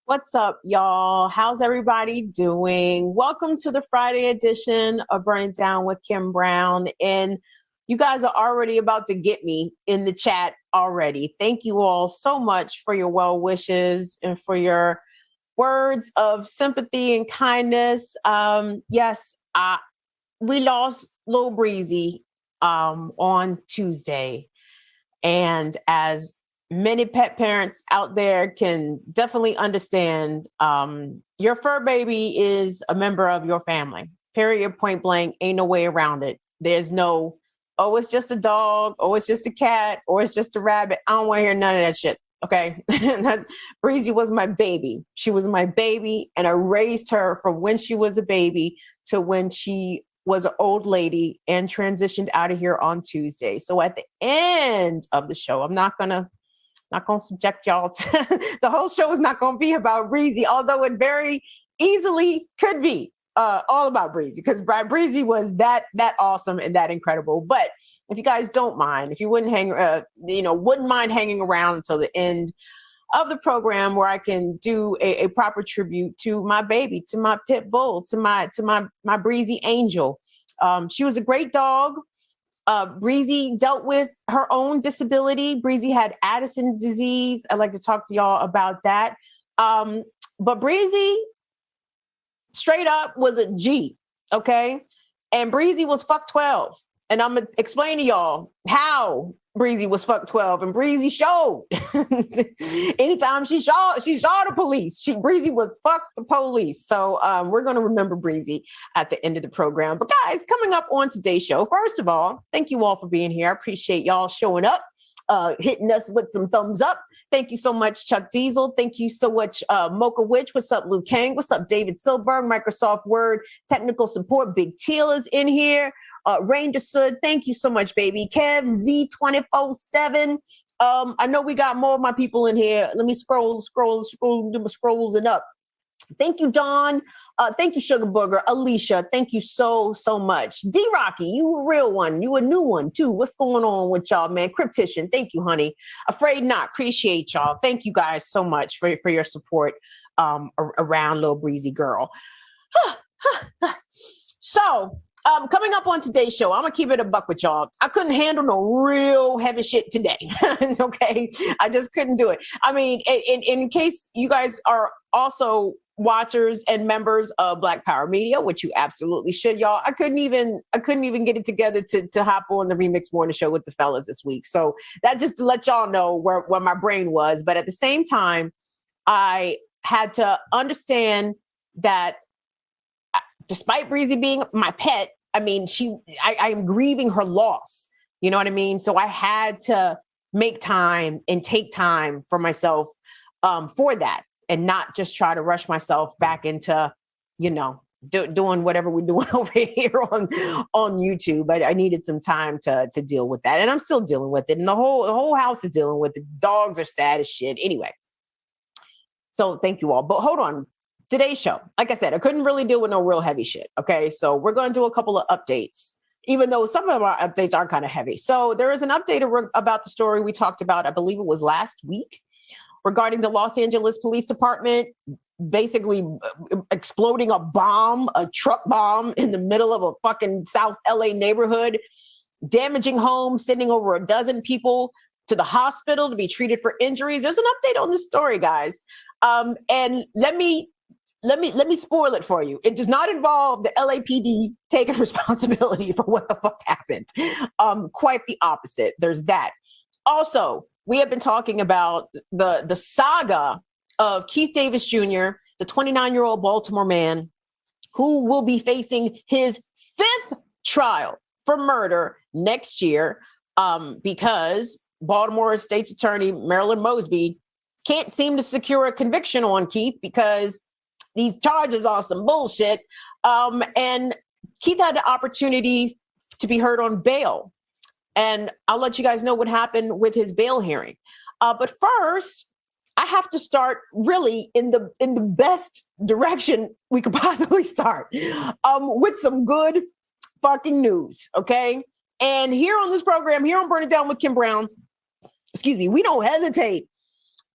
What's up, y'all? How's everybody doing? Welcome to the Friday edition of Burn It Down with Kim Brown. And you guys are already about to get me in the chat already. Thank you all so much for your well wishes and for your words of sympathy and kindness. Yes, we lost Lil Breezey on Tuesday. And as many pet parents out there can definitely understand, your fur baby is a member of your family. Period, point blank. Ain't no way around it. There's no, oh, it's just a dog, or it's just a cat, or it's just a rabbit. I don't want to hear none of that shit. Okay. Breezey was my baby. She was my baby, and I raised her from when she was a baby to when she was an old lady and transitioned out of here on Tuesday. So at the end of the show, I'm not gonna subject y'all to the whole show is not gonna be about Breezey, although it very easily could be all about Breezey, because Breezey was that awesome and that incredible. But if you guys don't mind, if you wouldn't wouldn't mind hanging around until the end of the program, where I can do a proper tribute to my baby, to my pit bull, to my Breezey angel. She was a great dog. Breezey dealt with her own disability. Breezey had Addison's disease. I'd like to talk to y'all about that. But Breezey straight up was a G, okay? And Breezey was fuck 12. And I'm going to explain to y'all how Breezey was fuck 12, and Breezey showed. Anytime she saw the police, Breezey was fuck the police. So we're going to remember Breezey at the end of the program. But guys, coming up on today's show, first of all, thank you all for being here. I appreciate y'all showing up, hitting us with some thumbs up. Thank you so much, Chuck Diesel. Thank you so much, Mocha Witch. What's up, Luke Kang? What's up, David Silberg? Microsoft Word technical support. Big Teal is in here. Rain Desud, thank you so much, baby. Kev Z247. I know we got more of my people in here. Let me scroll, do my scrolls and up. Thank you, Dawn. Thank you, Sugar Booger. Alicia, thank you so much. D-Rocky, you a real one. You a new one, too. What's going on with y'all, man? Cryptician, thank you, honey. Afraid Not, appreciate y'all. Thank you guys so much for your support around Lil Breezey girl. So, coming up on today's show, I'm going to keep it a buck with y'all. I couldn't handle no real heavy shit today. Okay? I just couldn't do it. I mean, in case you guys are also watchers and members of Black Power Media, which you absolutely should, y'all. I couldn't even get it together to hop on the Remix Morning Show with the fellas this week. So that just to let y'all know where my brain was. But at the same time, I had to understand that despite Breezey being my pet, I mean, I am grieving her loss. You know what I mean? So I had to make time and take time for myself for that, and not just try to rush myself back into, doing whatever we're doing over here on YouTube. But I needed some time to deal with that. And I'm still dealing with it. And the whole house is dealing with it. The dogs are sad as shit. Anyway. So thank you all. But hold on. Today's show, like I said, I couldn't really deal with no real heavy shit. Okay, so we're going to do a couple of updates, even though some of our updates are kind of heavy. So there is an update about the story we talked about, I believe it was last week, regarding the Los Angeles Police Department basically exploding a truck bomb in the middle of a fucking South LA neighborhood, damaging homes, sending over a dozen people to the hospital to be treated for injuries. There's an update on this story, guys. And let me spoil it for you. It does not involve the LAPD taking responsibility for what the fuck happened. Quite the opposite. There's that. Also, we have been talking about the saga of Keith Davis Jr., the 29-year-old Baltimore man who will be facing his 5th trial for murder next year, because Baltimore State's Attorney Marilyn Mosby can't seem to secure a conviction on Keith because these charges are some bullshit. And Keith had the opportunity to be heard on bail. And I'll let you guys know what happened with his bail hearing. But first, I have to start really in the best direction we could possibly start, with some good fucking news, okay? And here on this program, here on Burn It Down with Kim Brown, we don't hesitate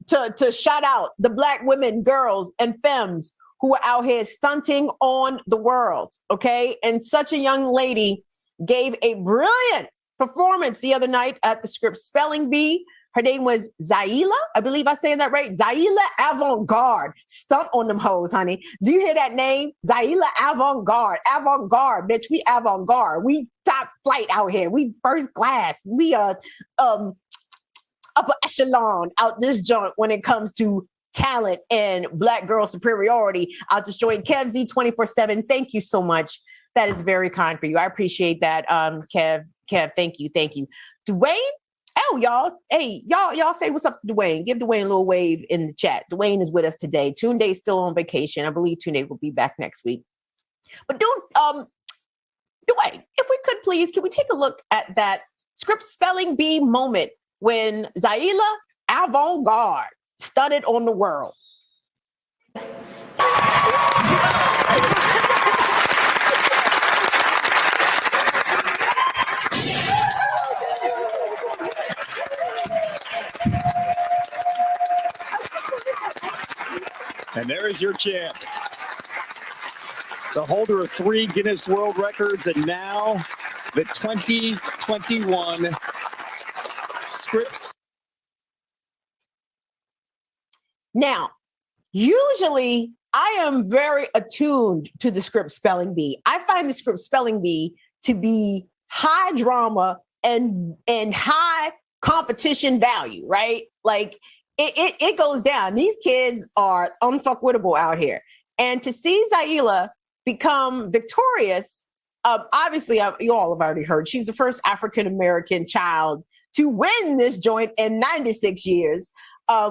to shout out the Black women, girls, and femmes who are out here stunting on the world, okay? And such a young lady gave a brilliant performance the other night at the Script Spelling Bee. Her name was Zaila. I believe I'm saying that right. Zaila Avant-Garde. Stunt on them hoes, honey. Do you hear that name? Zaila Avant-Garde. Avant-Garde, bitch. We avant-garde. We top flight out here. We first class. We are upper echelon out this joint when it comes to talent and Black girl superiority out this joint. Kev Z 24/7. Thank you so much. That is very kind for you. I appreciate that, Kev. Thank you. Dwayne. Oh, y'all. Hey, y'all say what's up to Dwayne. Give Dwayne a little wave in the chat. Dwayne is with us today. Tunde is still on vacation. I believe Tunde will be back next week. But Dwayne, if we could please, can we take a look at that Script Spelling Bee moment when Zaila Avant-Garde stunted on the world? And there is your champ, the holder of 3 Guinness World Records, and now the 2021 Scripts. Now, usually I am very attuned to the Script Spelling Bee. I find the Script Spelling Bee to be high drama and high competition value, right? Like it goes down. These kids are unfuckwittable out here. And to see Zaila become victorious, obviously, you all have already heard, she's the first African-American child to win this joint in 96 years,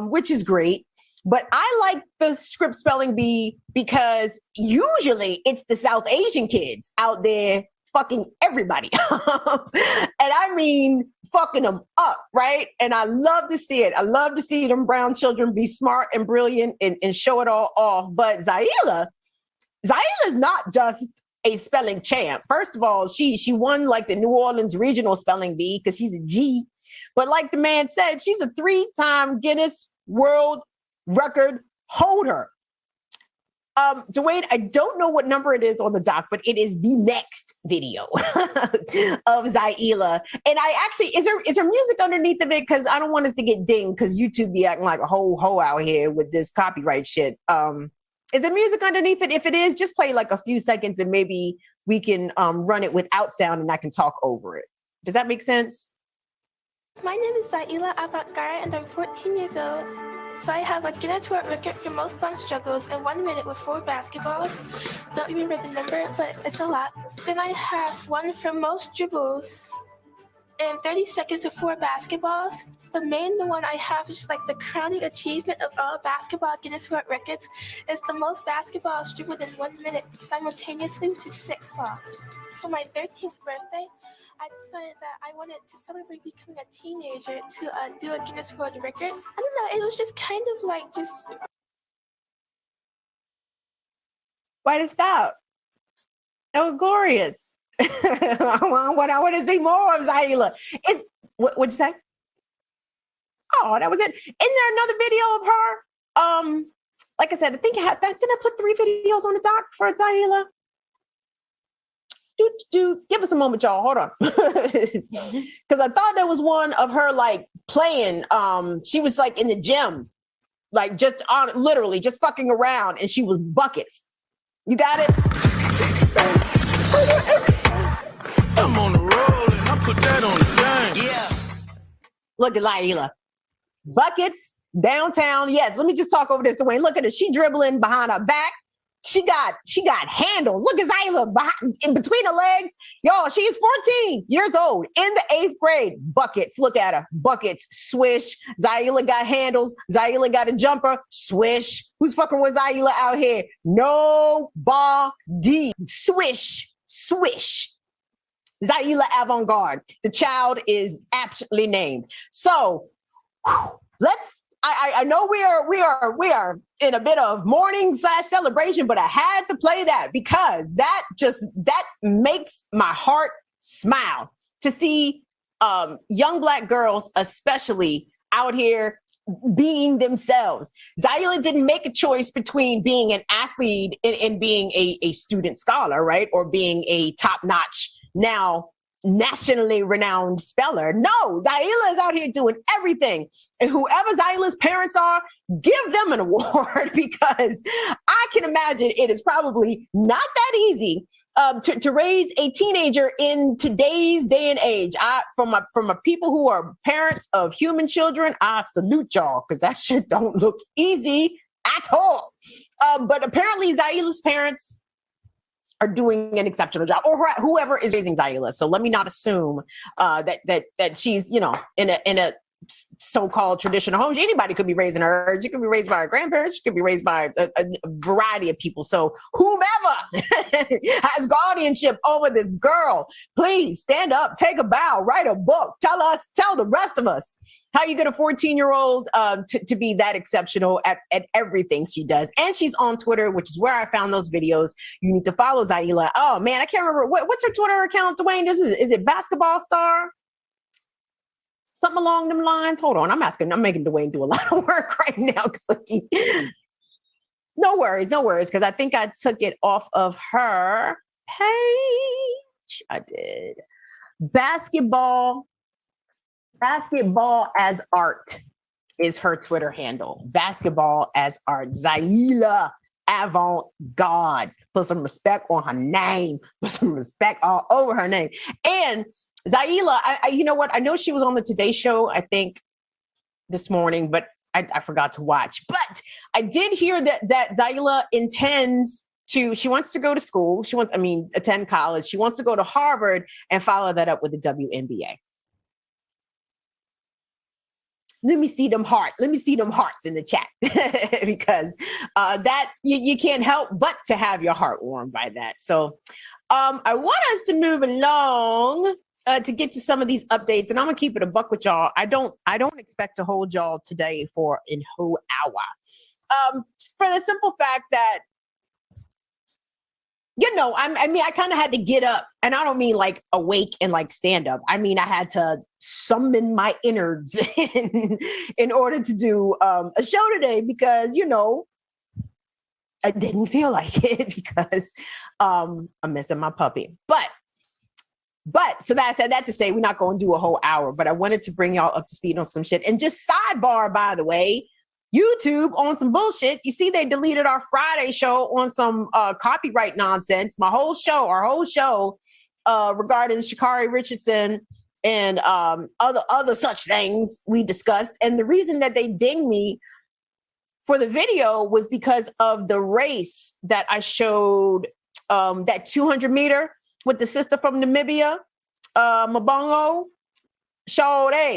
which is great. But I like the Script Spelling Bee because usually it's the South Asian kids out there fucking everybody. And I mean, fucking them up, right? And I love to see it. I love to see them brown children be smart and brilliant and show it all off. But Zaila is not just a spelling champ. First of all, she won like the New Orleans Regional Spelling Bee because she's a G. But like the man said, she's a 3-time Guinness World Record holder. Dwayne, I don't know what number it is on the doc, but it is the next video of Zaila. And I actually, is there music underneath of it? Because I don't want us to get dinged because YouTube be acting like a whole hoe out here with this copyright shit. Is there music underneath it? If it is, just play like a few seconds and maybe we can run it without sound and I can talk over it. Does that make sense? My name is Zaila Avant-Garde and I'm 14 years old. So I have a Guinness World Record for most bunch juggles in 1 minute with 4 basketballs. Don't remember the number, but it's a lot. Then I have one for most dribbles in 30 seconds with 4 basketballs. The main one I have is like the crowning achievement of all basketball Guinness World Records is the most basketballs dribbled in 1 minute simultaneously, which is 6 balls. For my 13th birthday, I decided that I wanted to celebrate becoming a teenager to do a Guinness World Record. I don't know, it was just kind of like just... Why'd it stop? That was glorious. I want to see more of Zaila. What'd you say? Oh, that was it. Isn't there another video of her? Like I said, I think didn't I put 3 videos on the doc for Zaila? Give us a moment, y'all. Hold on. Because I thought there was one of her like playing. She was like in the gym, like just literally just fucking around, and she was buckets. You got it? I'm on the roll and I put that on the game. Yeah. Look at Zaila. Buckets downtown. Yes, let me just talk over this to Wayne. Look at her. She dribbling behind her back. She got handles. Look at Zaila in between her legs. Y'all, she is 14 years old in the 8th grade. Buckets. Look at her. Buckets. Swish. Zaila got handles. Zaila got a jumper. Swish. Who's fucking with Zaila out here? Nobody. Swish. Swish. Zaila Avant-Garde. The child is aptly named. So I know we are in a bit of mourning / celebration, but I had to play that because that makes my heart smile to see young Black girls, especially out here being themselves. Zaila didn't make a choice between being an athlete and being a student scholar, right? Or being a top-notch, now nationally renowned speller. No, Zaila is out here doing everything. And whoever Zaila's parents are, give them an award because I can imagine it is probably not that easy to raise a teenager in today's day and age. From a people who are parents of human children, I salute y'all because that shit don't look easy at all. But apparently Zaila's parents are doing an exceptional job, or whoever is raising Zaila. So let me not assume that she's, in a so-called traditional home. Anybody could be raising her. She could be raised by her grandparents. She could be raised by a variety of people. So whomever has guardianship over this girl, please stand up, take a bow, write a book, tell the rest of us how you get a 14-year-old to be that exceptional at everything she does. And she's on Twitter, which is where I found those videos. You need to follow Zaila. Oh man, I can't remember what's her Twitter account, Dwayne. Is it Basketball Star? Something along them lines. Hold on, I'm making Dwayne do a lot of work right now. No worries, because I think I took it off of her page. I did. Basketball as art is her Twitter handle. Basketball as art. Zaila Avant-Garde. Put some respect on her name. Put some respect all over her name. And Zaila, you know what? I know she was on the Today Show, I think, this morning, but I forgot to watch. But I did hear that Zaila intends to, she wants to go to school. Attend college. She wants to go to Harvard and follow that up with the WNBA. Let me see them hearts in the chat because that you can't help but to have your heart warmed by that. So I want us to move along to get to some of these updates, and I'm gonna keep it a buck with y'all. I don't expect to hold y'all today for a whole hour, just for the simple fact that I kind of had to get up, and I don't mean like awake and like stand up. I mean I had to summon my innards in order to do a show today because I didn't feel like it because I'm missing my puppy, But so that I said that to say we're not going to do a whole hour, but I wanted to bring y'all up to speed on some shit. And just sidebar, by the way, YouTube on some bullshit. You see, they deleted our Friday show on some copyright nonsense. Our whole show regarding Sha'Carri Richardson and other such things we discussed. And the reason that they dinged me for the video was because of the race that I showed, that 200 meter with the sister from Namibia, Mabongo,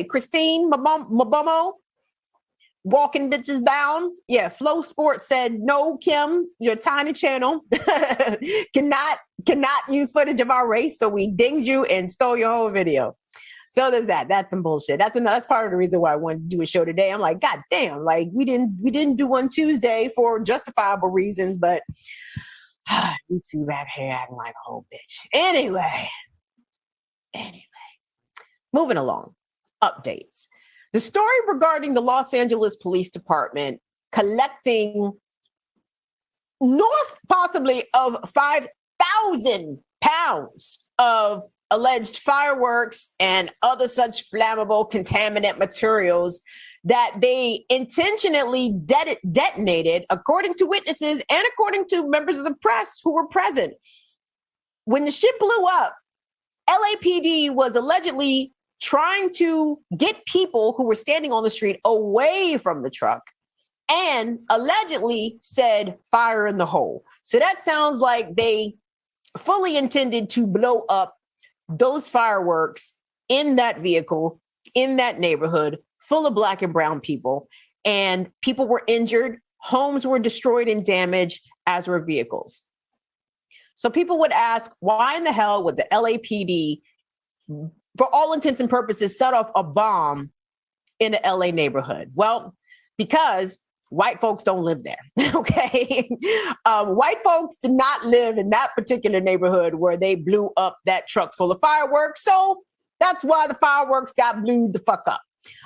Christine Mabomo, walking bitches down. Yeah, Flow Sports said, no, Kim, your tiny channel cannot use footage of our race, so we dinged you and stole your whole video. So there's that. That's some bullshit. That's part of the reason why I wanted to do a show today. I'm like, God damn, like we didn't do one Tuesday for justifiable reasons, but YouTube out here acting like a whole bitch. Anyway, moving along. Updates. The story regarding the Los Angeles Police Department collecting north possibly of 5,000 pounds of alleged fireworks and other such flammable contaminant materials that they intentionally detonated, according to witnesses and according to members of the press who were present. When the shit blew up, LAPD was allegedly trying to get people who were standing on the street away from the truck and allegedly said, fire in the hole. So that sounds like they fully intended to blow up those fireworks in that vehicle, in that neighborhood, full of Black and brown people, and people were injured, homes were destroyed and damaged, as were vehicles. So people would ask, why in the hell would the LAPD, for all intents and purposes, set off a bomb in an LA neighborhood? Well, because white folks don't live there, okay? White folks did not live in that particular neighborhood where they blew up that truck full of fireworks, so that's why the fireworks got blew the fuck up.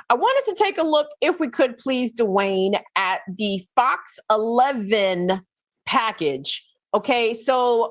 I wanted to take a look, if we could please, Dwayne, at the Fox 11 package. Okay, so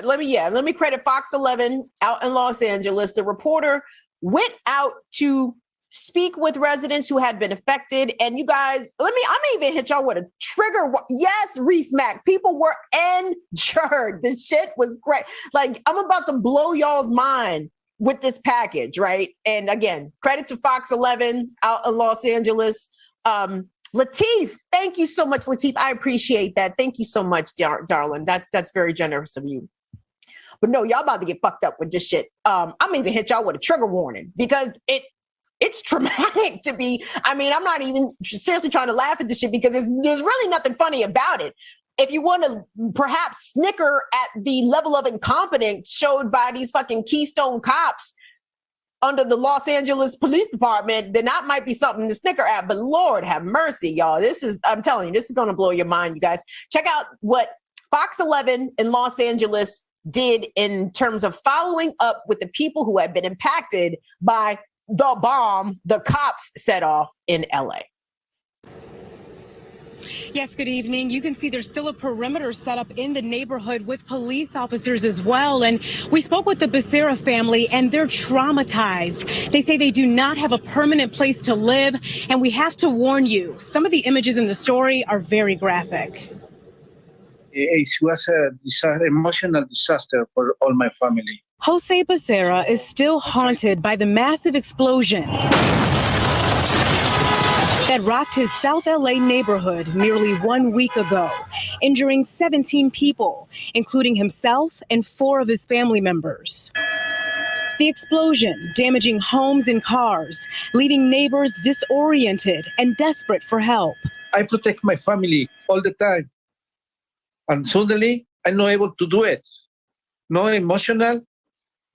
let me credit Fox 11 out in Los Angeles. The reporter went out to speak with residents who had been affected. And you guys, I'm even hit y'all with a trigger. Yes, Reese Mac, people were injured. The shit was great. Like, I'm about to blow y'all's mind with this package, right? And again, credit to Fox 11 out in Los Angeles. Lateef, thank you so much, Lateef. I appreciate that. Thank you so much, darling. That's very generous of you. But no, y'all about to get fucked up with this shit. I'm even hit y'all with a trigger warning because it's traumatic to be. I mean, I'm not even seriously trying to laugh at this shit because there's really nothing funny about it. If you want to perhaps snicker at the level of incompetence showed by these fucking Keystone cops under the Los Angeles Police Department, then that might be something to snicker at. But Lord have mercy, y'all. I'm telling you, this is going to blow your mind, you guys. Check out what Fox 11 in Los Angeles did in terms of following up with the people who have been impacted by the bomb the cops set off in LA. Yes, good evening. You can see there's still a perimeter set up in the neighborhood with police officers as well. And we spoke with the Becerra family and they're traumatized. They say they do not have a permanent place to live. And we have to warn you, some of the images in the story are very graphic. It was a emotional disaster for all my family. Jose Becerra is still haunted by the massive explosion that rocked his South LA neighborhood nearly 1 week ago, injuring 17 people, including himself and 4 of his family members. The explosion damaging homes and cars, leaving neighbors disoriented and desperate for help. I protect my family all the time. And suddenly, I'm not able to do it. No emotional,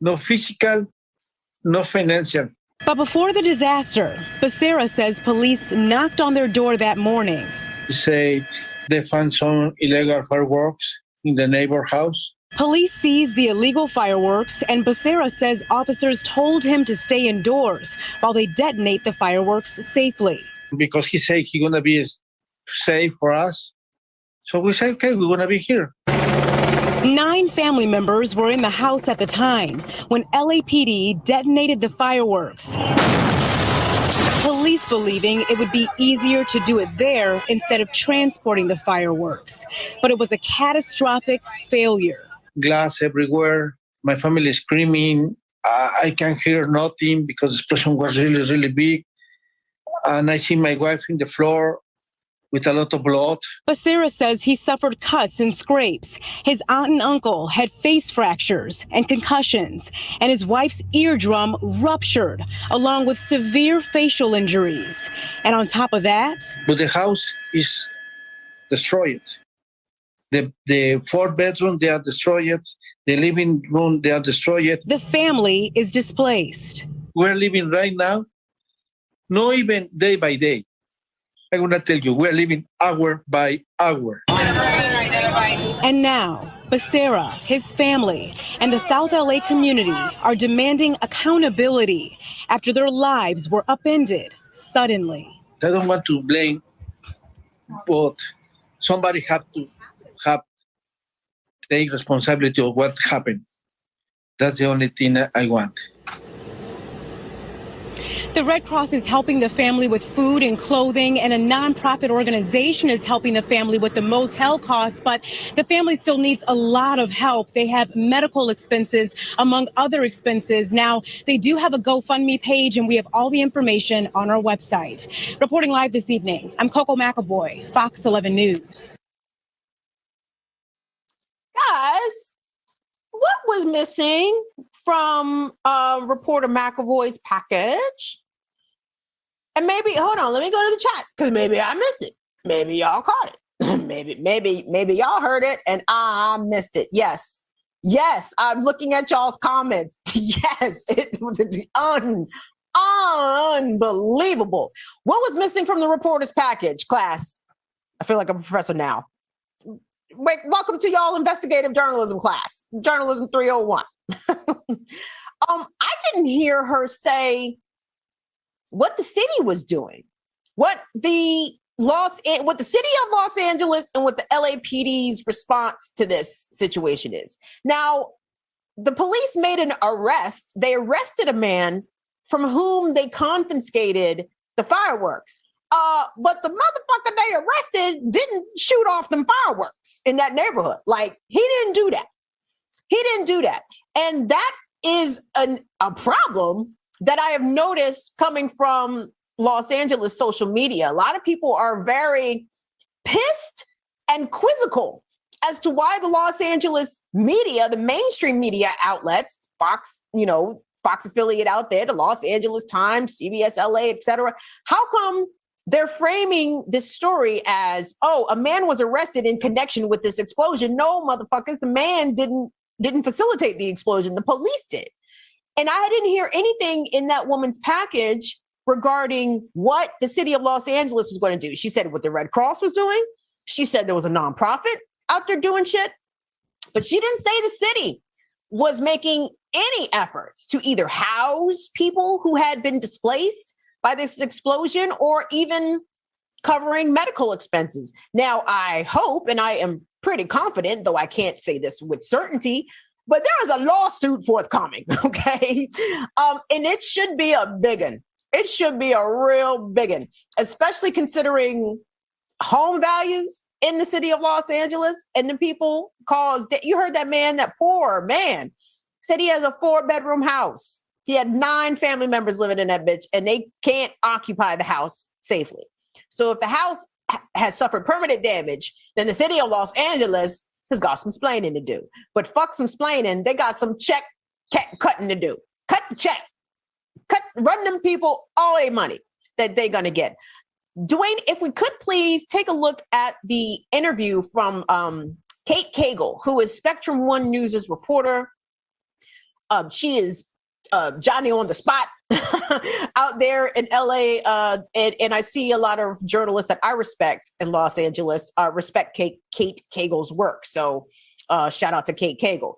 no physical, no financial. But before the disaster, Becerra says police knocked on their door that morning. Say they found some illegal fireworks in the neighbor house. Police seized the illegal fireworks, and Becerra says officers told him to stay indoors while they detonate the fireworks safely. Because he said he's going to be safe for us. So we say, okay, we're going to be here. 9 family members were in the house at the time when LAPD detonated the fireworks. Police believing it would be easier to do it there instead of transporting the fireworks. But it was a catastrophic failure. Glass everywhere. My family is screaming. I can't hear nothing because the explosion was really, really big. And I see my wife in the floor with a lot of blood. Becerra says he suffered cuts and scrapes. His aunt and uncle had face fractures and concussions, and his wife's eardrum ruptured, along with severe facial injuries. And on top of that, but the house is destroyed. The 4 bedroom, they are destroyed. The living room, they are destroyed. The family is displaced. We're living right now, not even day by day. I'm going to tell you, we're living hour by hour. And now, Becerra, his family, and the South LA community are demanding accountability after their lives were upended suddenly. I don't want to blame, but somebody have to take responsibility of what happened. That's the only thing I want. The Red Cross is helping the family with food and clothing, and a nonprofit organization is helping the family with the motel costs, but the family still needs a lot of help. They have medical expenses, among other expenses. Now, they do have a GoFundMe page, and we have all the information on our website. Reporting live this evening, I'm Coco McAvoy, Fox 11 News. Guys, what was missing from reporter McAvoy's package? And maybe, hold on, let me go to the chat because maybe I missed it. Maybe y'all caught it. maybe y'all heard it and I missed it. Yes, I'm looking at y'all's comments. Yes, it was unbelievable. What was missing from the reporter's package, class? I feel like I'm a professor now. Wait, welcome to y'all investigative journalism class, Journalism 301. I didn't hear her say what the city was doing, what the city of Los Angeles and what the LAPD's response to this situation is. Now, the police made an arrest. They arrested a man from whom they confiscated the fireworks. But the motherfucker they arrested didn't shoot off them fireworks in that neighborhood. Like, he didn't do that. He didn't do that. And that is a problem that I have noticed coming from Los Angeles social media. A lot of people are very pissed and quizzical as to why the Los Angeles media, the mainstream media outlets, Fox, Fox affiliate out there, the Los Angeles Times, CBS LA, etc. How come they're framing this story as, oh, a man was arrested in connection with this explosion? No, motherfuckers, the man didn't facilitate the explosion. The police did. And I didn't hear anything in that woman's package regarding what the city of Los Angeles is going to do. She said what the Red Cross was doing. She said there was a nonprofit out there doing shit. But she didn't say the city was making any efforts to either house people who had been displaced by this explosion or even covering medical expenses. Now, I hope, and I am pretty confident, though I can't say this with certainty, but there is a lawsuit forthcoming, okay? And it should be a big one. It should be a real big one, especially considering home values in the city of Los Angeles and the people caused. You heard that man, that poor man, said he has a 4-bedroom house. He had 9 family members living in that bitch, and they can't occupy the house safely. So if the house has suffered permanent damage, then the city of Los Angeles has got some splaining to do. But fuck some splaining, they got some check cutting to do. Cut the check. Run them people all their money that they're going to get. Dwayne, if we could please take a look at the interview from Kate Cagle, who is Spectrum One News' reporter. She is Johnny on the spot out there in LA. And I see a lot of journalists that I respect in Los Angeles respect Kate Cagle's work. So shout out to Kate Cagle.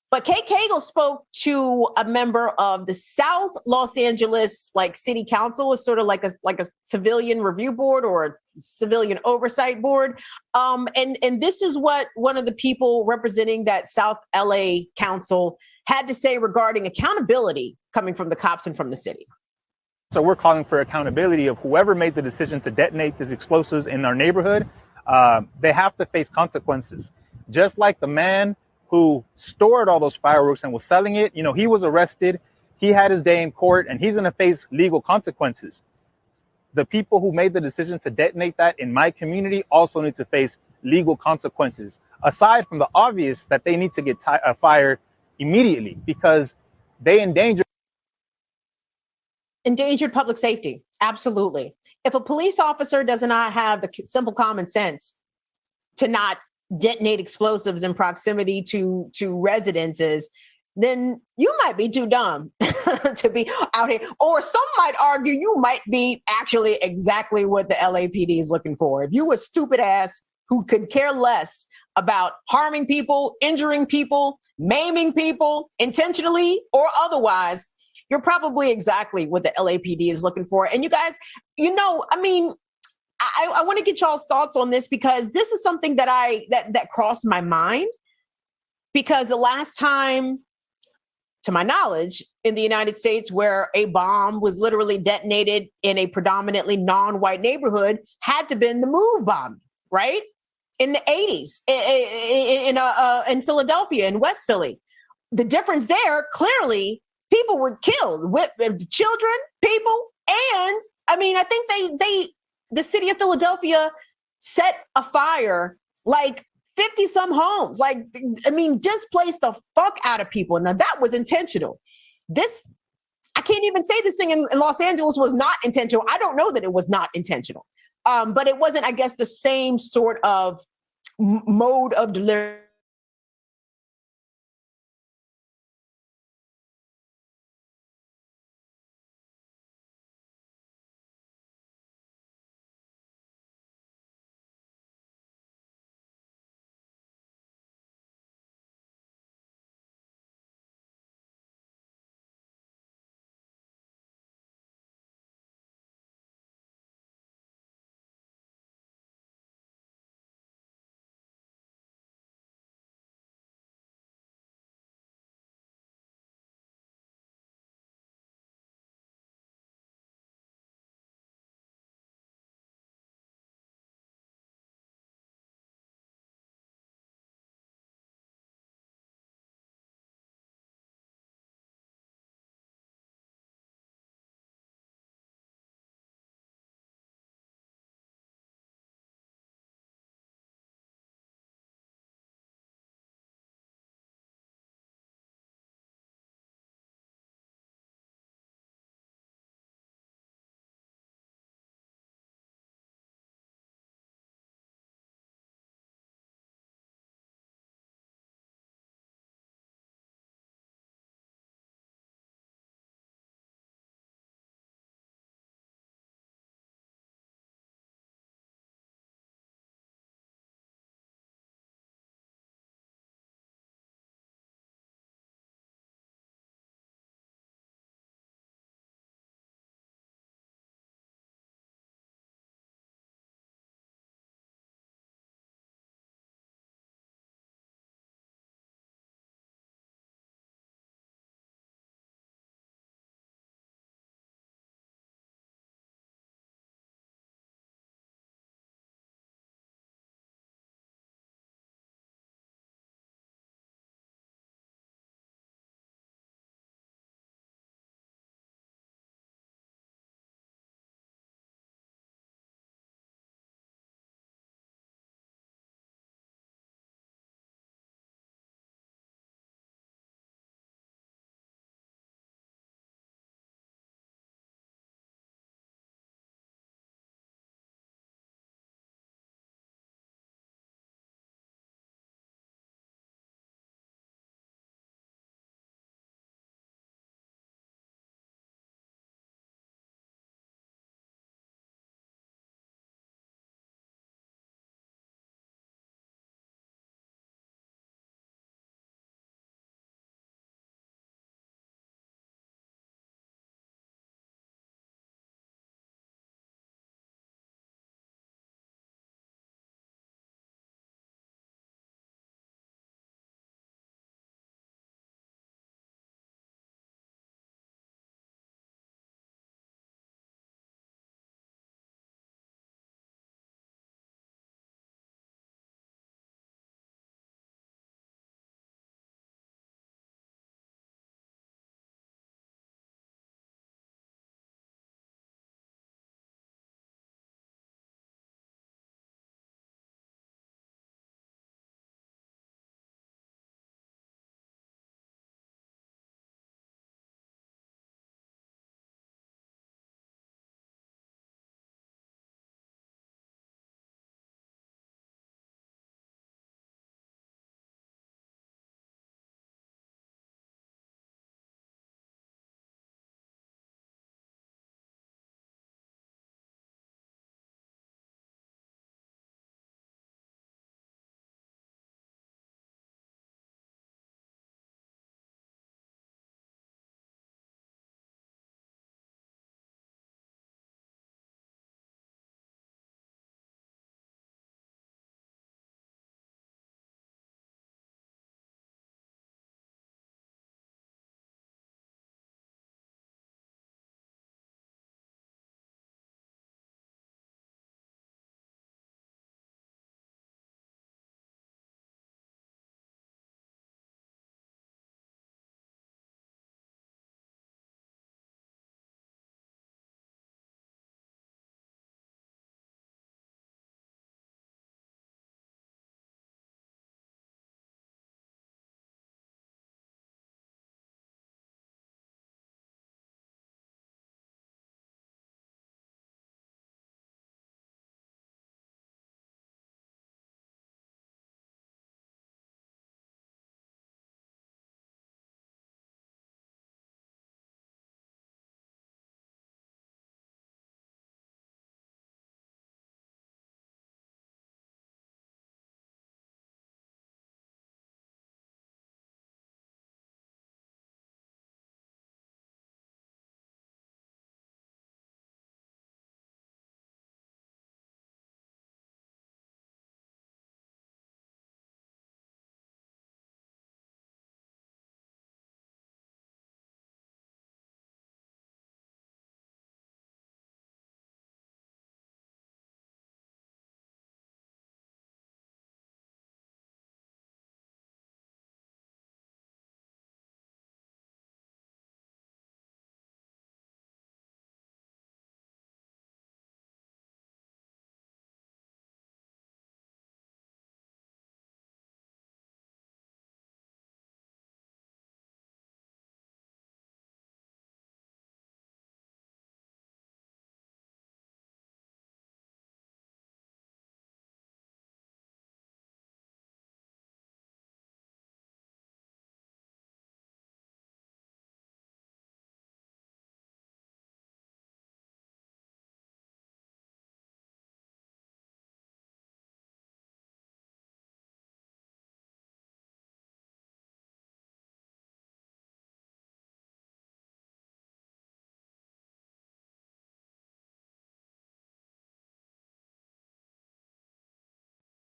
But Kate Cagle spoke to a member of the South Los Angeles City Council, is sort of like a civilian review board or a civilian oversight board. And this is what one of the people representing that South LA Council had to say regarding accountability coming from the cops and from the city. So we're calling for accountability of whoever made the decision to detonate these explosives in our neighborhood. They have to face consequences. Just like the man who stored all those fireworks and was selling it, he was arrested, he had his day in court, and he's going to face legal consequences. The people who made the decision to detonate that in my community also need to face legal consequences, aside from the obvious that they need to get fired immediately because they endangered public safety. Absolutely. If a police officer does not have the simple common sense to not detonate explosives in proximity to residences, then you might be too dumb to be out here. Or some might argue you might be actually exactly what the LAPD is looking for. If you a stupid ass who could care less about harming people, injuring people, maiming people intentionally or otherwise, you're probably exactly what the LAPD is looking for. And you guys, I want to get y'all's thoughts on this because this is something that that crossed my mind, because the last time, to my knowledge, in the United States where a bomb was literally detonated in a predominantly non-white neighborhood had to been the MOVE bombing, right? In the 80s in Philadelphia, in West Philly. The difference there, clearly, people were killed, with children, people, and I think the city of Philadelphia set a fire 50 some homes, displaced the fuck out of people. Now that was intentional. I can't even say this thing in Los Angeles was not intentional. I don't know that it was not intentional. But it wasn't, I guess, the same sort of mode of delivery.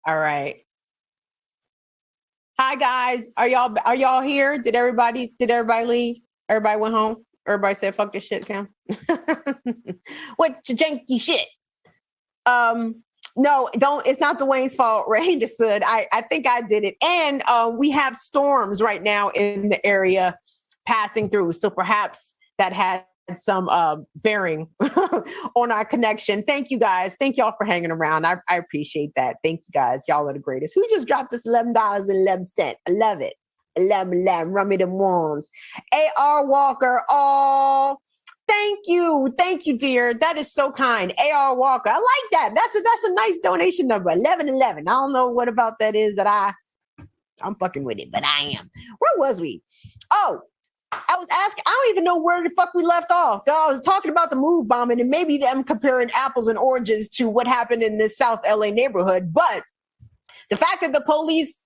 All right. Hi guys. Are y'all here? Did everybody leave? Everybody went home? Everybody said fuck this shit, Cam. What janky shit? No, don't. It's not Dwayne's fault. Ray understood. I think I did it. And we have storms right now in the area passing through. So perhaps that had some bearing on our connection. Thank you guys. Thank y'all for hanging around. I appreciate that. Thank you guys. Y'all are the greatest. Who just dropped this $11.11? I love it. 11, rummy them ones. A.R. Walker. Oh, thank you, dear. That is so kind. A.R. Walker. I like that. That's a nice donation number. 1111. I don't know what about that is that I'm fucking with it, but I am. Where was we? Oh, I was asking. I don't even know where the fuck we left off. I was talking about the move bombing and maybe them comparing apples and oranges to what happened in this South LA neighborhood. But the fact that the police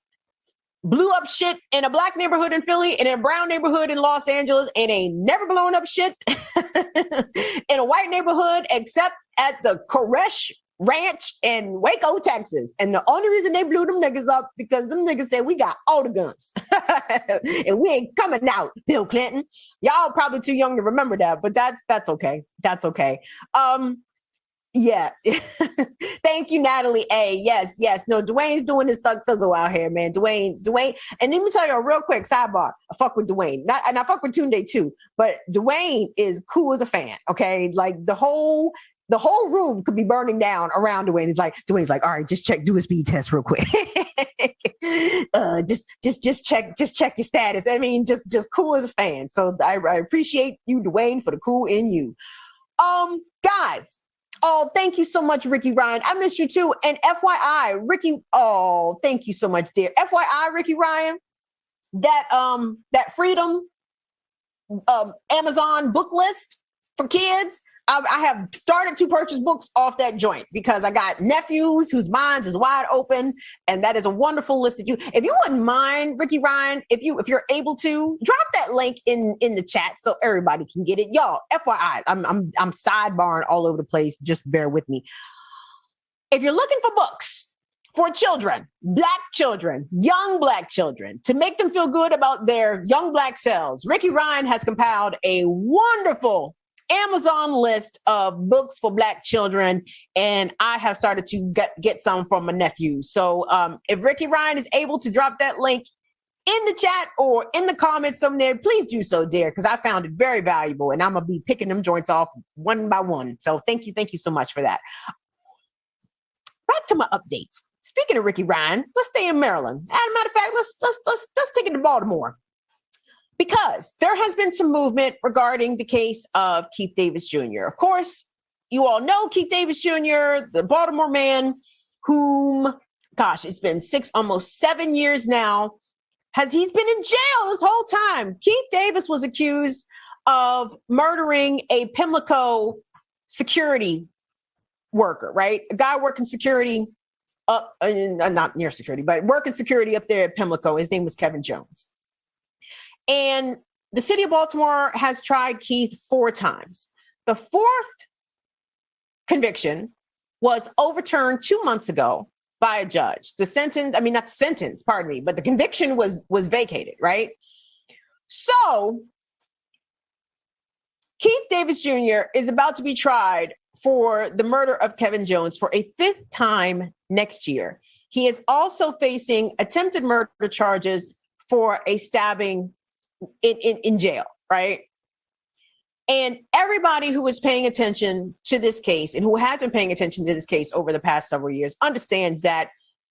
blew up shit in a black neighborhood in Philly and in a brown neighborhood in Los Angeles and ain't never blown up shit in a white neighborhood except at the Koresh Ranch in Waco, Texas. And the only reason they blew them niggas up because them niggas said we got all the guns and we ain't coming out, Bill Clinton. Y'all probably too young to remember that, but that's okay. That's okay. Yeah. Thank you, Natalie A. Yes. No, Dwayne's doing his thug thizzle out here, man. Dwayne. And let me tell you a real quick sidebar. I fuck with Dwayne. And I fuck with Tunde too. But Dwayne is cool as a fan. Okay. Like the whole room could be burning down around Dwayne. Dwayne's like, all right, just check, do a speed test real quick. Just check your status. I mean, just cool as a fan. So I appreciate you, Dwayne, for the cool in you. Guys. Oh, thank you so much, Ricky Ryan. I miss you too. And FYI, Ricky, oh, thank you so much, dear. FYI, Ricky Ryan, that Freedom Amazon book list for kids, I have started to purchase books off that joint because I got nephews whose minds is wide open, and that is a wonderful list that if you wouldn't mind, Ricky Ryan, if you're able to drop that link in the chat so everybody can get it. Y'all, FYI, I'm sidebarring all over the place. Just bear with me. If you're looking for books for children, Black children, young Black children, to make them feel good about their young Black selves, Ricky Ryan has compiled a wonderful Amazon list of books for Black children, and I have started to get some from my nephew. So if Ricky Ryan is able to drop that link in the chat or in the comments somewhere, please do so, dear, because I found it very valuable, and I'm going to be picking them joints off one by one. So thank you so much for that. Back to my updates. Speaking of Ricky Ryan, let's stay in Maryland. As a matter of fact, let's take it to Baltimore. Because there has been some movement regarding the case of Keith Davis Jr. Of course, you all know Keith Davis Jr., the Baltimore man, whom, gosh, it's been almost 7 years now. He's been in jail this whole time. Keith Davis was accused of murdering a Pimlico security worker, right? A guy working security not near security, but working security up there at Pimlico. His name was Kevin Jones. And the city of Baltimore has tried Keith 4 times. The 4th conviction was overturned 2 months ago by a judge. Not the sentence, pardon me, but the conviction was vacated, right? So Keith Davis Jr. is about to be tried for the murder of Kevin Jones for a 5th time next year. He is also facing attempted murder charges for a stabbing in jail, right? And everybody who is paying attention to this case and who has been paying attention to this case over the past several years understands that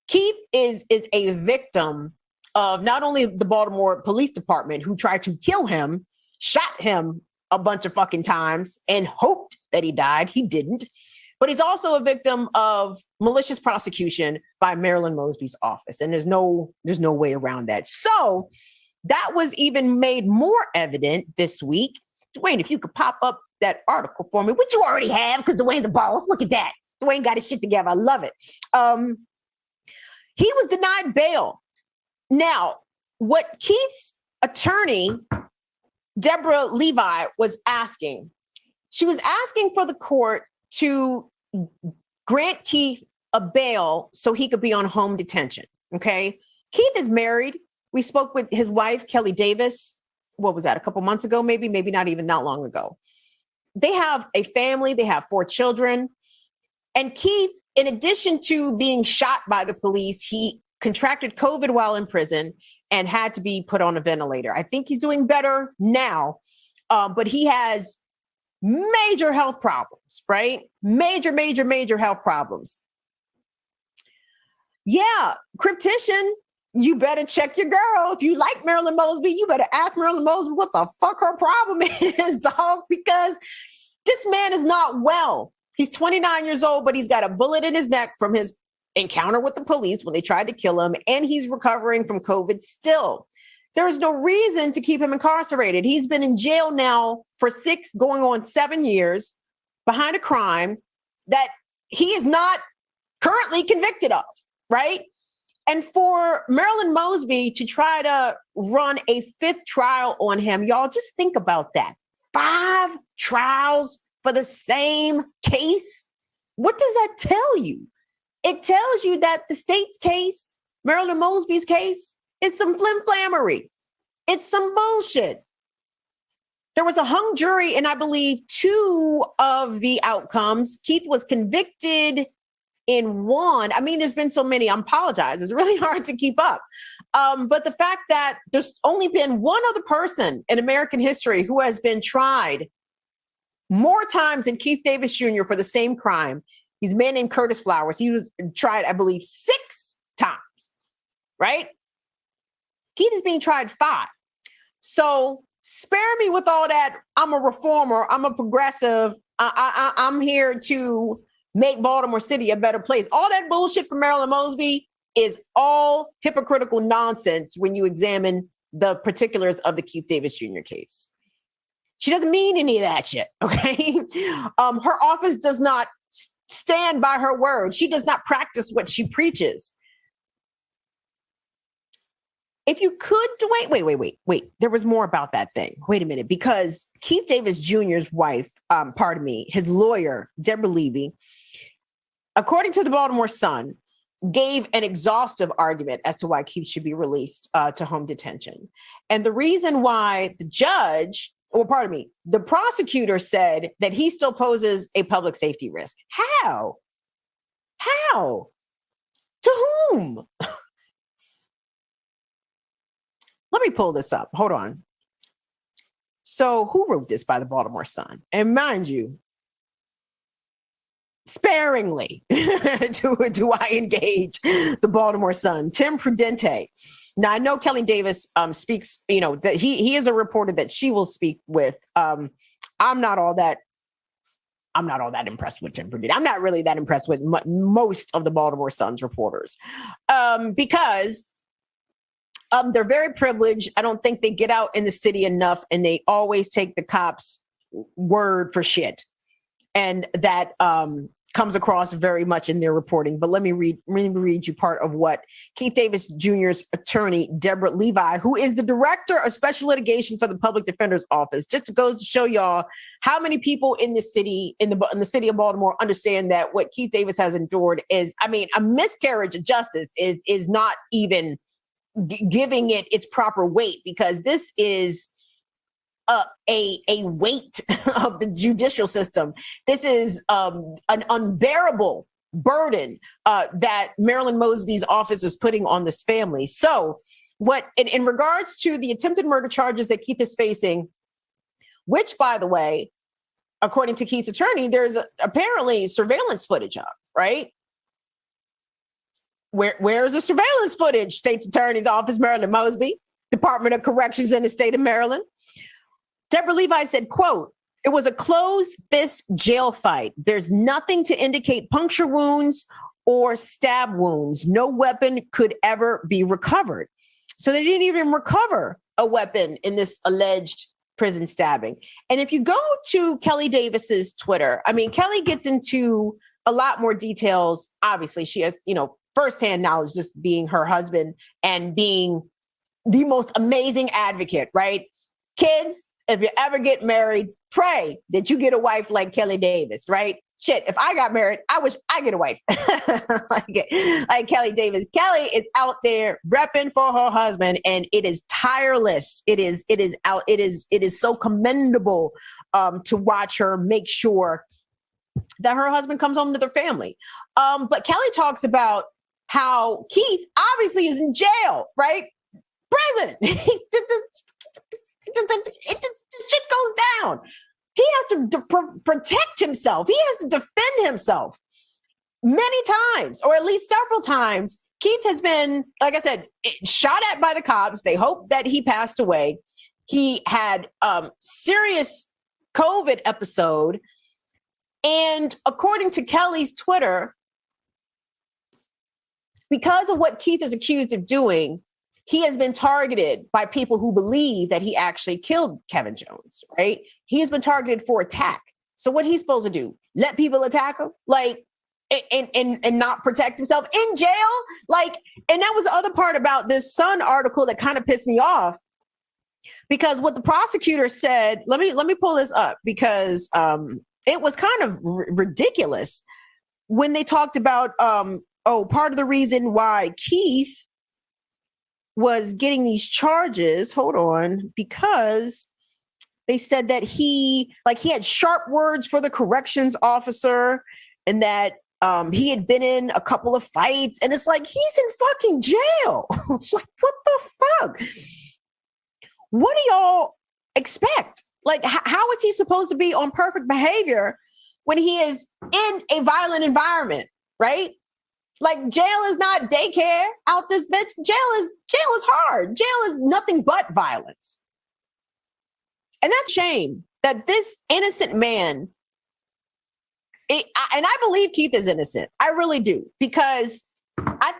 Keith is a victim of not only the Baltimore Police Department, who tried to kill him, shot him a bunch of fucking times and hoped that he died. He didn't. But he's also a victim of malicious prosecution by Marilyn Mosby's office. And there's no way around that. So that was even made more evident this week. Dwayne, if you could pop up that article for me, which you already have, because Dwayne's a boss. Look at that. Dwayne got his shit together. I love it. He was denied bail. Now, what Keith's attorney, Deborah Levi, was asking, she was asking for the court to grant Keith a bail so he could be on home detention. Okay. Keith is married. We spoke with his wife, Kelly Davis. What was that? A couple months ago, maybe not even that long ago. They have a family. They have 4 children. And Keith, in addition to being shot by the police, he contracted COVID while in prison and had to be put on a ventilator. I think he's doing better now, but he has major health problems, right? Major health problems. Yeah, Cryptician, you better check your girl. If you like Marilyn Mosby, you better ask Marilyn Mosby what the fuck her problem is, dog, because this man is not well. He's 29 years old, but he's got a bullet in his neck from his encounter with the police when they tried to kill him, and he's recovering from COVID still. There is no reason to keep him incarcerated. He's been in jail now for 6, going on 7 years behind a crime that he is not currently convicted of, right? And for Marilyn Mosby to try to run a 5th trial on him, y'all just think about that. 5 trials for the same case? What does that tell you? It tells you that the state's case, Marilyn Mosby's case, is some flim-flammery. It's some bullshit. There was a hung jury in, I believe, 2 of the outcomes. Keith was convicted in 1. I mean, there's been so many. I apologize. It's really hard to keep up. But the fact that there's only been one other person in American history who has been tried more times than Keith Davis Jr. for the same crime. He's a man named Curtis Flowers. He was tried, I believe, 6 times, right? Keith is being tried 5. So spare me with all that. I'm a reformer. I'm a progressive. I'm here to make Baltimore City a better place. All that bullshit from Marilyn Mosby is all hypocritical nonsense when you examine the particulars of the Keith Davis Jr. case. She doesn't mean any of that shit, okay? Her office does not stand by her word. She does not practice what she preaches. If you could, wait. There was more about that thing. Wait a minute, because Keith Davis Jr.'s wife, his lawyer, Deborah Levy, according to the Baltimore Sun, gave an exhaustive argument as to why Keith should be released to home detention. And the reason why the prosecutor said that he still poses a public safety risk. How? To whom? Let me pull this up. Hold on. So who wrote this by the Baltimore Sun? And mind you, sparingly do I engage the Baltimore Sun. Tim Prudente. Now, I know Kelly Davis speaks, that he is a reporter that she will speak with. I'm not all that impressed with Tim Prudente. I'm not really that impressed with most of the Baltimore Sun's reporters because they're very privileged. I don't think they get out in the city enough, and they always take the cops' word for shit. And that comes across very much in their reporting. But let me read you part of what Keith Davis Jr.'s attorney, Deborah Levi, who is the director of special litigation for the public defender's office, just goes to show y'all how many people in the city, in the city of Baltimore, understand that what Keith Davis has endured is, a miscarriage of justice is not even giving it its proper weight, because this is a weight of the judicial system. This is an unbearable burden that Marilyn Mosby's office is putting on this family. So what, in regards to the attempted murder charges that Keith is facing, which, by the way, according to Keith's attorney, there's apparently surveillance footage of, right? Where's the surveillance footage? State's Attorney's Office, Marilyn Mosby, Department of Corrections in the state of Maryland. Deborah Levi said, quote, "It was a closed fist jail fight. There's nothing to indicate puncture wounds or stab wounds. No weapon could ever be recovered." So they didn't even recover a weapon in this alleged prison stabbing. And if you go to Kelly Davis's Twitter, Kelly gets into a lot more details. Obviously, she has, firsthand knowledge, just being her husband and being the most amazing advocate, right? Kids, if you ever get married, pray that you get a wife like Kelly Davis, right? shit, if I got married, I wish I get a wife. like Kelly Davis. Kelly is out there repping for her husband, and it is tireless. It is so commendable to watch her make sure that her husband comes home to their family. But Kelly talks about how Keith obviously is in jail, right? Prison. Shit goes down. He has to protect himself. He has to defend himself many times, or at least several times. Keith has been, like I said, shot at by the cops. They hope that he passed away. He had serious COVID episode. And according to Kelly's Twitter, because of what Keith is accused of doing, he has been targeted by people who believe that he actually killed Kevin Jones, right? He has been targeted for attack. So what he's supposed to do? Let people attack him? Like, and not protect himself in jail? Like, and that was the other part about this Sun article that kind of pissed me off, because what the prosecutor said, let me pull this up, because it was kind of ridiculous when they talked about, part of the reason why Keith was getting these charges, hold on, because they said that he had sharp words for the corrections officer, and that he had been in a couple of fights, and it's like, he's in fucking jail. It's like, what the fuck? What do y'all expect? Like, how is he supposed to be on perfect behavior when he is in a violent environment, right? Like, jail is not daycare out this bitch. Jail is hard. Jail is nothing but violence. And that's a shame that this innocent man, and I believe Keith is innocent. I really do. Because I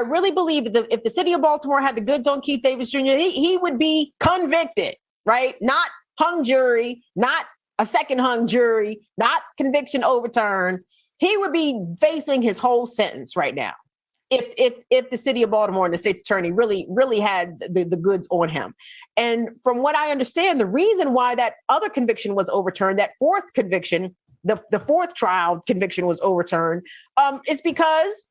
really believe that if the city of Baltimore had the goods on Keith Davis Jr., he would be convicted, right? Not hung jury, not a second hung jury, not conviction overturned. He would be facing his whole sentence right now if the city of Baltimore and the state attorney really had the goods on him. And from what I understand, the reason why that other conviction was overturned, that fourth conviction, the fourth trial conviction was overturned, is because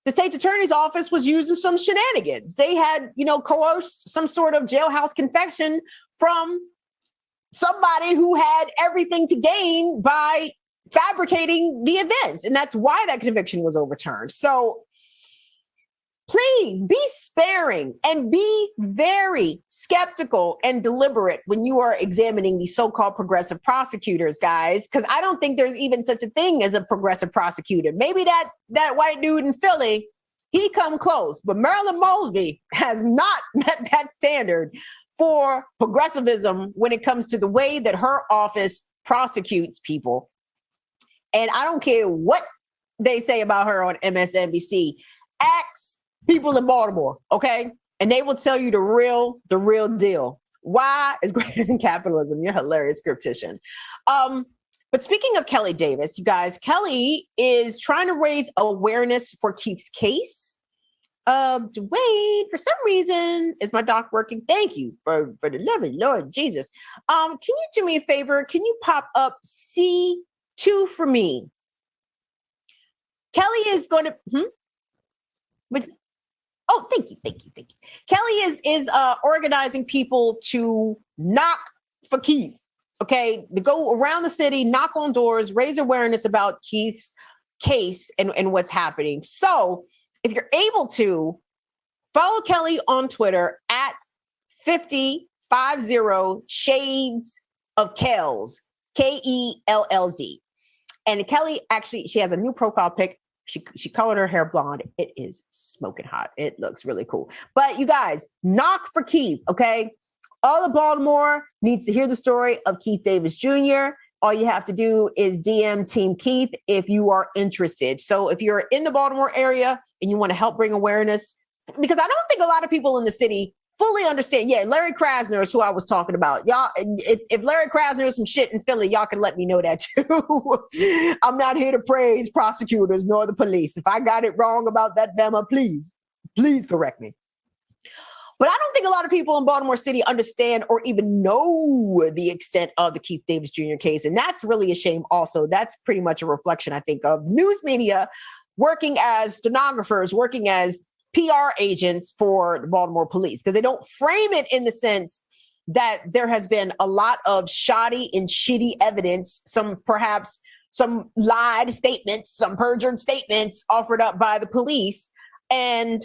the state attorney's office was using some shenanigans. They had, coerced some sort of jailhouse confession from somebody who had everything to gain by fabricating the events. And that's why that conviction was overturned. So please be sparing and be very skeptical and deliberate when you are examining these so-called progressive prosecutors, guys, because I don't think there's even such a thing as a progressive prosecutor. Maybe that white dude in Philly, he come close, but Marilyn Mosby has not met that standard for progressivism when it comes to the way that her office prosecutes people. And I don't care what they say about her on MSNBC. Ask people in Baltimore, okay? And they will tell you the real deal. Why is greater than capitalism? You're a hilarious scriptician. But speaking of Kelly Davis, you guys, Kelly is trying to raise awareness for Keith's case. Dwayne, for some reason, is my doc working? Thank you for the loving Lord Jesus. Can you do me a favor? Can you pop up C2 for me? Kelly is going to, Oh, thank you. Kelly is organizing people to knock for Keith, okay? To go around the city, knock on doors, raise awareness about Keith's case and what's happening. So if you're able to, follow Kelly on Twitter at 5050 Shades of Kells, Kellz. And Kelly, actually, she has a new profile pic. She colored her hair blonde. It is smoking hot. It looks really cool. But you guys, knock for Keith, okay? All of Baltimore needs to hear the story of Keith Davis Jr. All you have to do is DM Team Keith if you are interested. So if you're in the Baltimore area and you want to help bring awareness, because I don't think a lot of people in the city fully understand. Yeah, Larry Krasner is who I was talking about. Y'all, if Larry Krasner is some shit in Philly, y'all can let me know that too. I'm not here to praise prosecutors nor the police. If I got it wrong about that Bama, please correct me. But I don't think a lot of people in Baltimore City understand or even know the extent of the Keith Davis Jr. case. And that's really a shame also. That's pretty much a reflection, I think, of news media working as stenographers, working as PR agents for the Baltimore police, because they don't frame it in the sense that there has been a lot of shoddy and shitty evidence, perhaps some lied statements, some perjured statements offered up by the police. And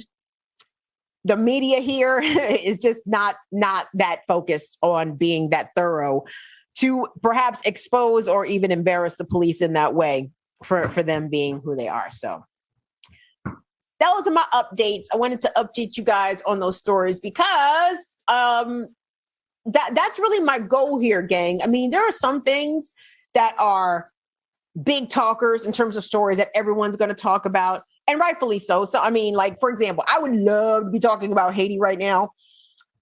the media here is just not that focused on being that thorough to perhaps expose or even embarrass the police in that way for them being who they are. So those are my updates. I wanted to update you guys on those stories because that's really my goal here, gang. I mean, there are some things that are big talkers in terms of stories that everyone's going to talk about, and rightfully so. So, I mean, like, for example, I would love to be talking about Haiti right now.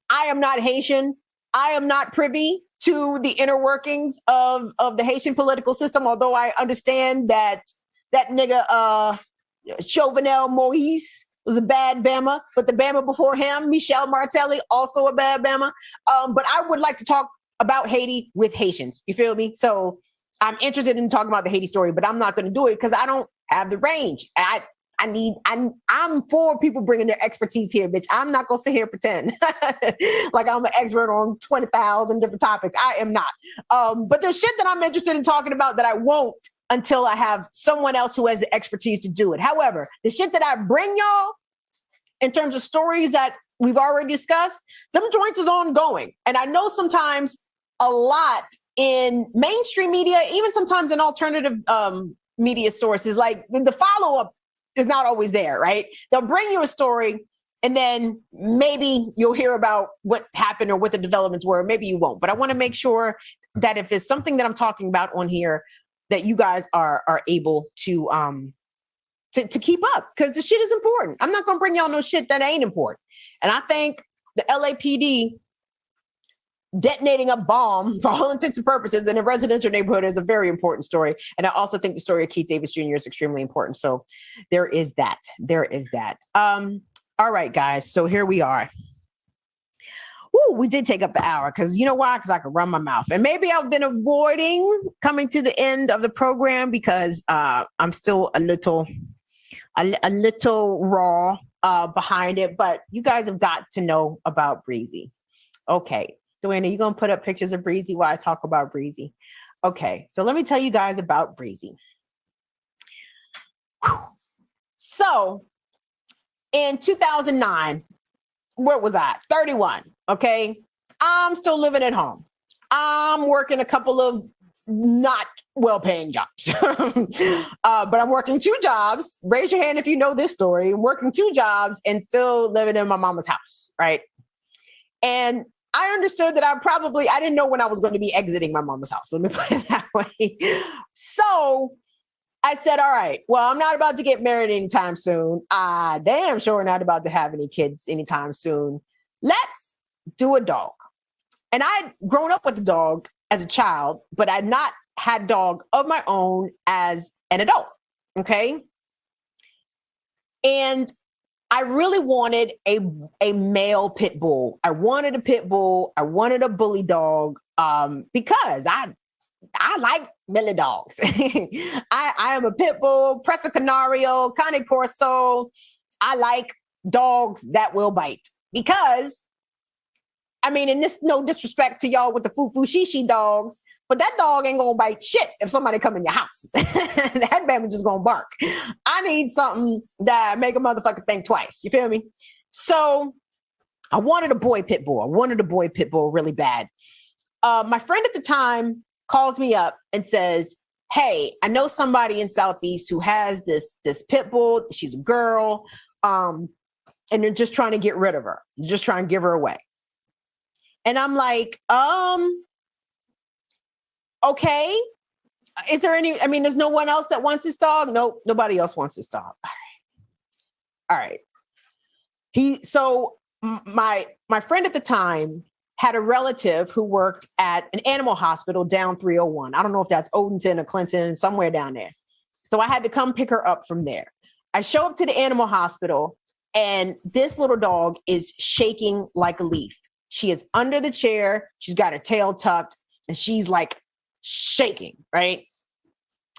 I am not Haitian. I am not privy to the inner workings of the Haitian political system, although I understand that nigga, Chauvinel Moise, was a bad Bama, but the Bama before him, Michel Martelly, also a bad Bama. But I would like to talk about Haiti with Haitians. You feel me? So I'm interested in talking about the Haiti story, but I'm not going to do it because I don't have the range. I'm for people bringing their expertise here, bitch. I'm not going to sit here and pretend like I'm an expert on 20,000 different topics. I am not. But there's shit that I'm interested in talking about that I won't until I have someone else who has the expertise to do it. However, the shit that I bring y'all in terms of stories that we've already discussed, them joints is ongoing. And I know sometimes a lot in mainstream media, even sometimes in alternative media sources, like the follow-up is not always there, right? They'll bring you a story and then maybe you'll hear about what happened or what the developments were. Maybe you won't. But I want to make sure that if it's something that I'm talking about on here, that you guys are able to keep up, because the shit is important. I'm not going to bring y'all no shit that ain't important. And I think the LAPD detonating a bomb for all intents and purposes in a residential neighborhood is a very important story. And I also think the story of Keith Davis Jr. is extremely important. So there is that. All right, guys. So here we are. Ooh, we did take up the hour because you know why? Because I could run my mouth. And maybe I've been avoiding coming to the end of the program because I'm still a little raw behind it. But you guys have got to know about Breezey. Okay. Duane, are you going to put up pictures of Breezey while I talk about Breezey? Okay. So let me tell you guys about Breezey. Whew. So in 2009, where was I? 31. Okay. I'm still living at home. I'm working a couple of not well-paying jobs, but I'm working 2 jobs. Raise your hand if you know this story. I'm working 2 jobs and still living in my mama's house. Right. And I understood that I didn't know when I was going to be exiting my mama's house. Let me put it that way. So I said, all right, well, I'm not about to get married anytime soon. I damn sure not about to have any kids anytime soon. Let's do a dog. And I'd grown up with the dog as a child, but I'd not had dog of my own as an adult. Okay. And I really wanted a male pit bull. I wanted a pit bull. I wanted a bully dog because I like Billy dogs. I am a pit bull, Presa Canario, Cane Corso. I like dogs that will bite because, I mean, and this no disrespect to y'all with the foo-foo shishi dogs, but that dog ain't gonna bite shit if somebody come in your house. That baby just gonna bark. I need something that make a motherfucker think twice. You feel me? So I wanted a boy pit bull. I wanted a boy pit bull really bad. My friend at the time calls me up and says, hey, I know somebody in Southeast who has this pit bull. She's a girl. And they're just trying to get rid of her. They're just trying to give her away. And I'm like, okay. Is there there's no one else that wants this dog? Nope. Nobody else wants this dog. All right. So my friend at the time had a relative who worked at an animal hospital down 301. I don't know if that's Odenton or Clinton, somewhere down there. So I had to come pick her up from there. I show up to the animal hospital And this little dog is shaking like a leaf. She is under the chair. She's got her tail tucked and she's like shaking, right?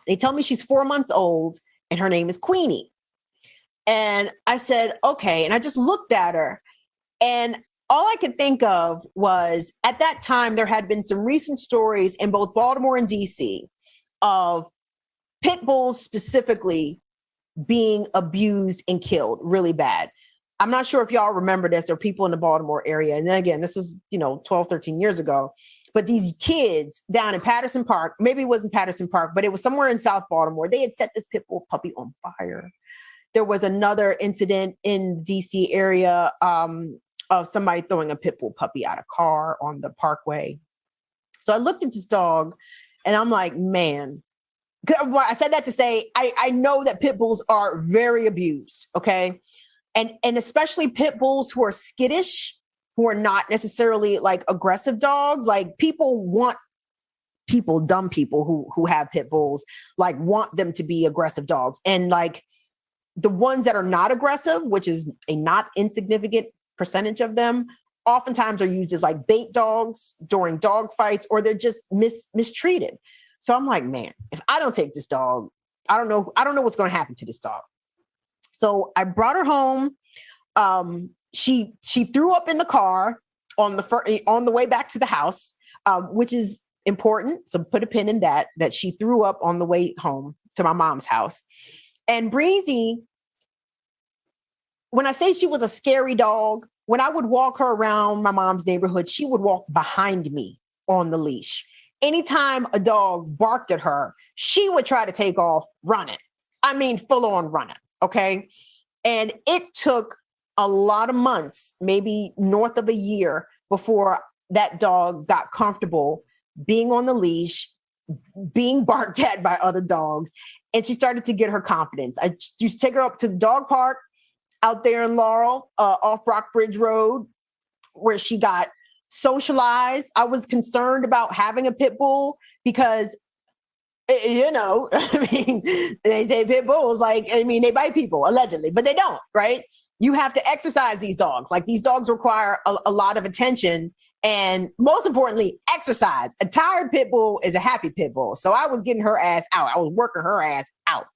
They tell me she's 4 months old and her name is Queenie. And I said, okay. And I just looked at her and all I could think of was at that time, there had been some recent stories in both Baltimore and DC of pit bulls specifically being abused and killed really bad. I'm not sure if y'all remember this. There are people in the Baltimore area. And then again, this was, 12, 13 years ago. But these kids down in Patterson Park, maybe it wasn't Patterson Park, but it was somewhere in South Baltimore. They had set this pit bull puppy on fire. There was another incident in the DC area of somebody throwing a pit bull puppy out of a car on the parkway. So I looked at this dog and I'm like, man, I said that to say, I know that pit bulls are very abused. Okay. And especially pit bulls who are skittish, who are not necessarily like aggressive dogs. Like dumb people who have pit bulls, like want them to be aggressive dogs. And like the ones that are not aggressive, which is a not insignificant percentage of them, oftentimes are used as like bait dogs during dog fights, or they're just mistreated. So I'm like, man, if I don't take this dog, I don't know what's going to happen to this dog. So I brought her home. She threw up in the car on the way back to the house, which is important. So put a pin in that she threw up on the way home to my mom's house. And Breezey, when I say she was a scary dog, when I would walk her around my mom's neighborhood, she would walk behind me on the leash. Anytime a dog barked at her, she would try to take off running. I mean, full on running. Okay. And it took a lot of months, maybe north of a year, before that dog got comfortable being on the leash, being barked at by other dogs. And she started to get her confidence. I used to take her up to the dog park out there in Laurel, off Brockbridge Road, where she got socialized. I was concerned about having a pit bull because, I mean, they say pit bulls, they bite people, allegedly, but they don't, right? You have to exercise these dogs. Like, these dogs require a lot of attention and, most importantly, exercise. A tired pit bull is a happy pit bull. So I was getting her ass out. I was working her ass out.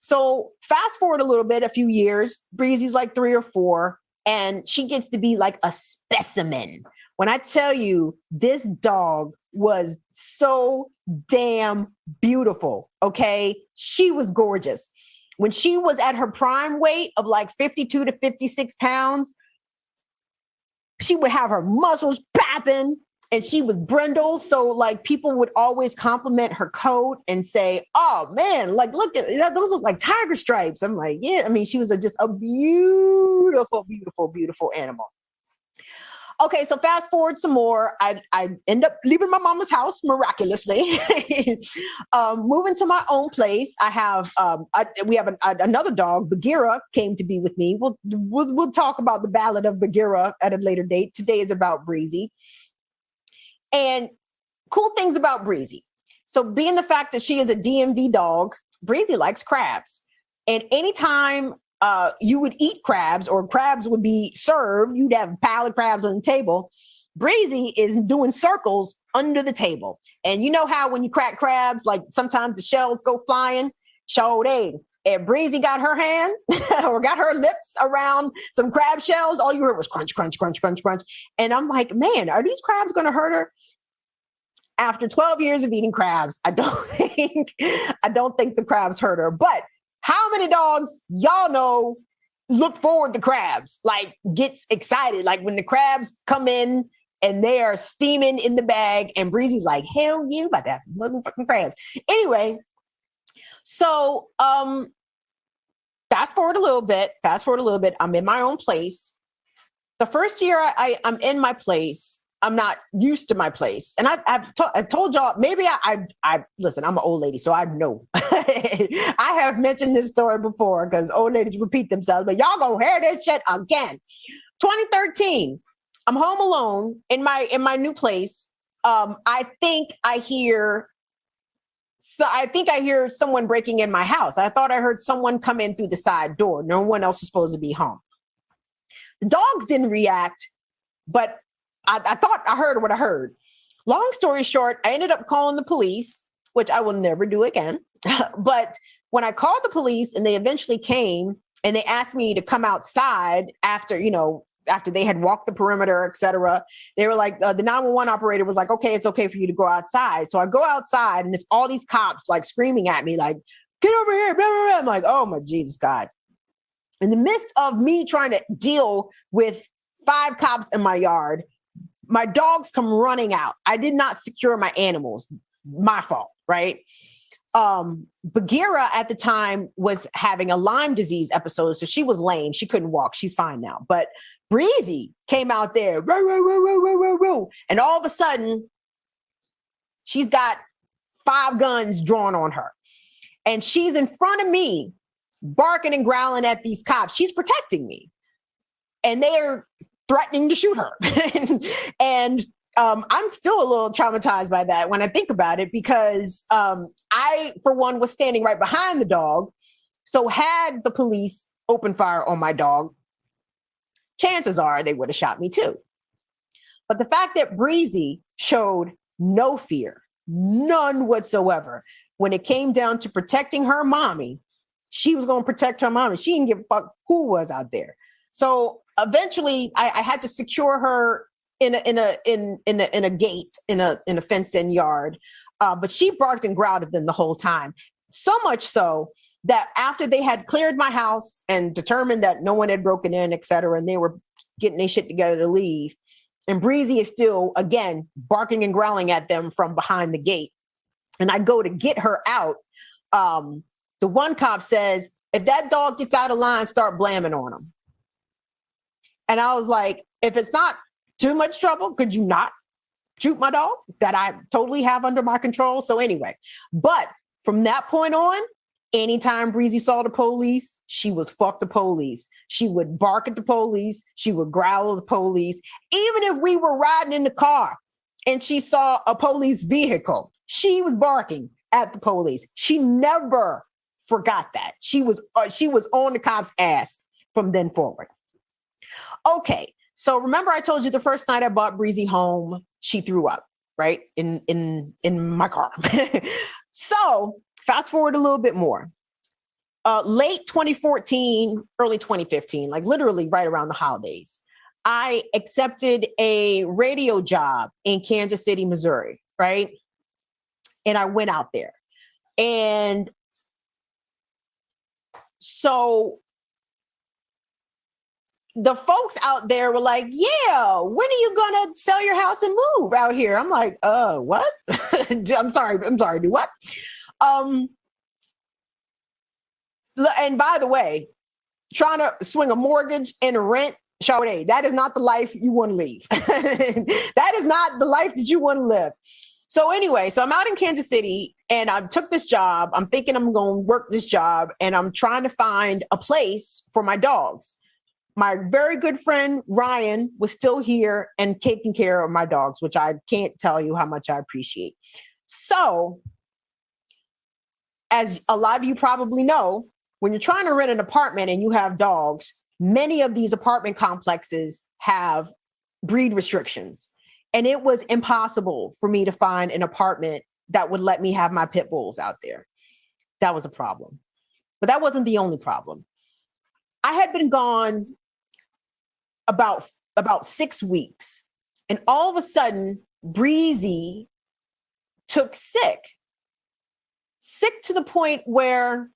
So fast forward a little bit, a few years, Breezey's like 3 or 4, and she gets to be like a specimen. When I tell you, this dog was so damn beautiful, okay? She was gorgeous. When she was at her prime weight of like 52 to 56 pounds, she would have her muscles popping and she was brindle. So like people would always compliment her coat and say, oh man, like, look at that. Those look like tiger stripes. I'm like, yeah. I mean, she was just a beautiful, beautiful, beautiful animal. Okay, so fast forward some more. I end up leaving my mama's house miraculously, moving to my own place. I have we have another dog. Bagheera came to be with me. We'll talk about the Ballad of Bagheera at a later date. Today is about Breezey. And cool things about Breezey. So being the fact that she is a DMV dog, Breezey likes crabs. And anytime you would eat crabs or crabs would be served, you'd have a pile of crabs on the table. Breezey is doing circles under the table. And you know how when you crack crabs, like sometimes the shells go flying? If Breezey got her hand or got her lips around some crab shells, all you heard was crunch, crunch, crunch, crunch, crunch. And I'm like, man, are these crabs going to hurt her? After 12 years of eating crabs, I don't think the crabs hurt her. But how many dogs y'all know look forward to crabs? Like, gets excited. Like when the crabs come in and they are steaming in the bag and Breezey's like, hell yeah, about that motherfucking crabs. Anyway, so fast forward a little bit. I'm in my own place. The first year I'm in my place, I'm not used to my place. And I've told y'all, maybe I listen, I'm an old lady, so I know. I have mentioned this story before because old ladies repeat themselves, but y'all gonna hear this shit again. 2013, I'm home alone in my new place. I think I hear So I think I hear someone breaking in my house. I thought I heard someone come in through the side door. No one else is supposed to be home. The dogs didn't react, but I thought I heard what I heard. Long story short, I ended up calling the police, which I will never do again. But when I called the police and they eventually came and they asked me to come outside after, after they had walked the perimeter, et cetera, they were like, the 911 operator was like, okay, it's okay for you to go outside. So I go outside and it's all these cops like screaming at me, like, get over here. Blah, blah, blah. I'm like, oh my Jesus God. In the midst of me trying to deal with 5 cops in my yard, my dogs come running out. I did not secure my animals. My fault, right? Bagheera at the time was having a Lyme disease episode, so she was lame. She couldn't walk. She's fine now. But Breezey came out there, row, row, row, row, row, row, row, and all of a sudden, she's got 5 guns drawn on her. And she's in front of me, barking and growling at these cops. She's protecting me. And they're threatening to shoot her. and I'm still a little traumatized by that when I think about it, because I, for one, was standing right behind the dog. So had the police open fire on my dog, chances are they would have shot me too. But the fact that Breezey showed no fear, none whatsoever, when it came down to protecting her mommy, she was going to protect her mommy. She didn't give a fuck who was out there. So eventually I had to secure her in a gate, in a fenced-in yard. But she barked and growled at them the whole time. So much so that after they had cleared my house and determined that no one had broken in, et cetera, and they were getting their shit together to leave, and Breezey is still, again, barking and growling at them from behind the gate. And I go to get her out. The one cop says, if that dog gets out of line, start blamming on him. And I was like, if it's not too much trouble, could you not shoot my dog that I totally have under my control? So anyway, but from that point on, anytime Breezey saw the police, she was fuck the police. She would bark at the police. She would growl at the police. Even if we were riding in the car and she saw a police vehicle, she was barking at the police. She never forgot that. She was on the cop's ass from then forward. Okay, so remember I told you the first night I brought Breezey home, she threw up, right? In my car. So fast forward a little bit more. Late 2014, early 2015, like literally right around the holidays, I accepted a radio job in Kansas City, Missouri, right? And I went out there. And so the folks out there were like, yeah, when are you going to sell your house and move out here? I'm like, what? I'm sorry, do what? And by the way, trying to swing a mortgage and a rent, Sade, that is not the life you want to leave. That is not the life that you want to live. So anyway, so I'm out in Kansas City and I took this job. I'm thinking I'm going to work this job and I'm trying to find a place for my dogs. My very good friend, Ryan, was still here and taking care of my dogs, which I can't tell you how much I appreciate. So as a lot of you probably know, when you're trying to rent an apartment and you have dogs, many of these apartment complexes have breed restrictions. And it was impossible for me to find an apartment that would let me have my pit bulls out there. That was a problem. But that wasn't the only problem. I had been gone about 6 weeks. And all of a sudden, Breezey took sick to the point where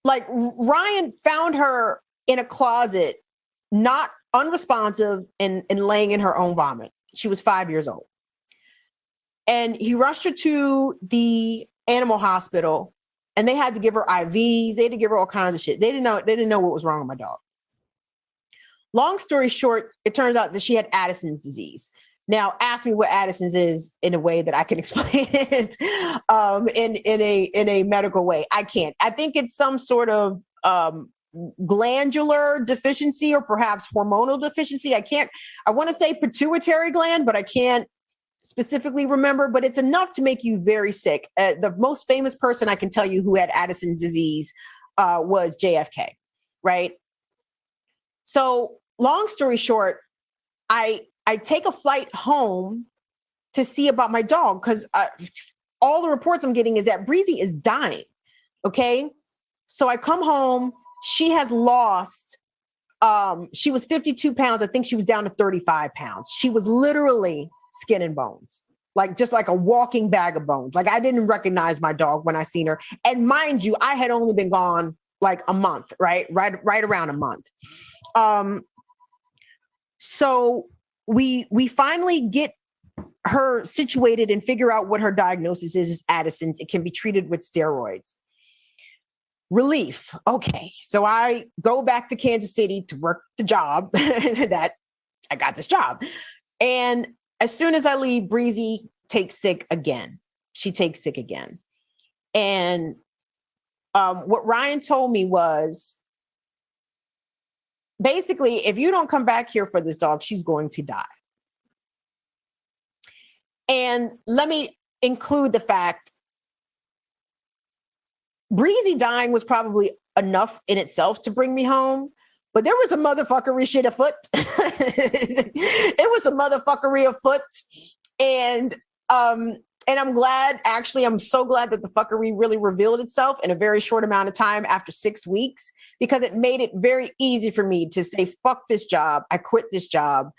like Ryan found her in a closet, not unresponsive and laying in her own vomit. She was 5 years old. And he rushed her to the animal hospital and they had to give her IVs. They had to give her all kinds of shit. They didn't know what was wrong with my dog. Long story short, it turns out that she had Addison's disease. Now, ask me what Addison's is in a way that I can explain it in a medical way. I can't. I think it's some sort of glandular deficiency or perhaps hormonal deficiency. I want to say pituitary gland, but I can't specifically remember, but it's enough to make you very sick. The most famous person I can tell you who had Addison's disease was JFK, right? So long story short, I take a flight home to see about my dog because all the reports I'm getting is that Breezey is dying. Okay. So I come home. She has lost, she was 52 pounds. I think she was down to 35 pounds. She was literally skin and bones, like just like a walking bag of bones. Like I didn't recognize my dog when I seen her. And mind you, I had only been gone like a month, right around a month. So we finally get her situated and figure out what her diagnosis is Addison's. It can be treated with steroids. Relief. Okay. So I go back to Kansas City to work the job that I got this job. And as soon as I leave, Breezey takes sick again. She takes sick again. And what Ryan told me was basically, if you don't come back here for this dog, she's going to die. And let me include the fact Breezey dying was probably enough in itself to bring me home, but there was a motherfuckery shit afoot. It was a motherfuckery afoot. And I'm glad, actually, I'm so glad that the fuckery really revealed itself in a very short amount of time after 6 weeks, because it made it very easy for me to say, fuck this job. I quit this job.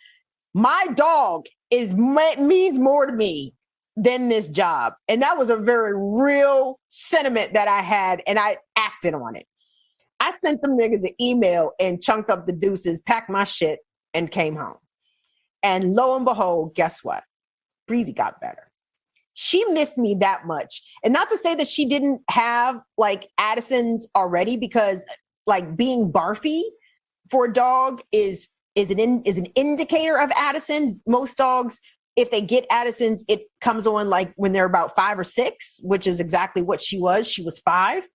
My dog means more to me than this job. And that was a very real sentiment that I had, and I acted on it. I sent them niggas an email and chunked up the deuces, packed my shit, and came home. And lo and behold, guess what? Breezey got better. She missed me that much. And not to say that she didn't have like Addison's already, because like being barfy for a dog is an indicator of Addison's. Most dogs, if they get Addison's, it comes on like when they're about 5 or 6, which is exactly what she was. She was 5.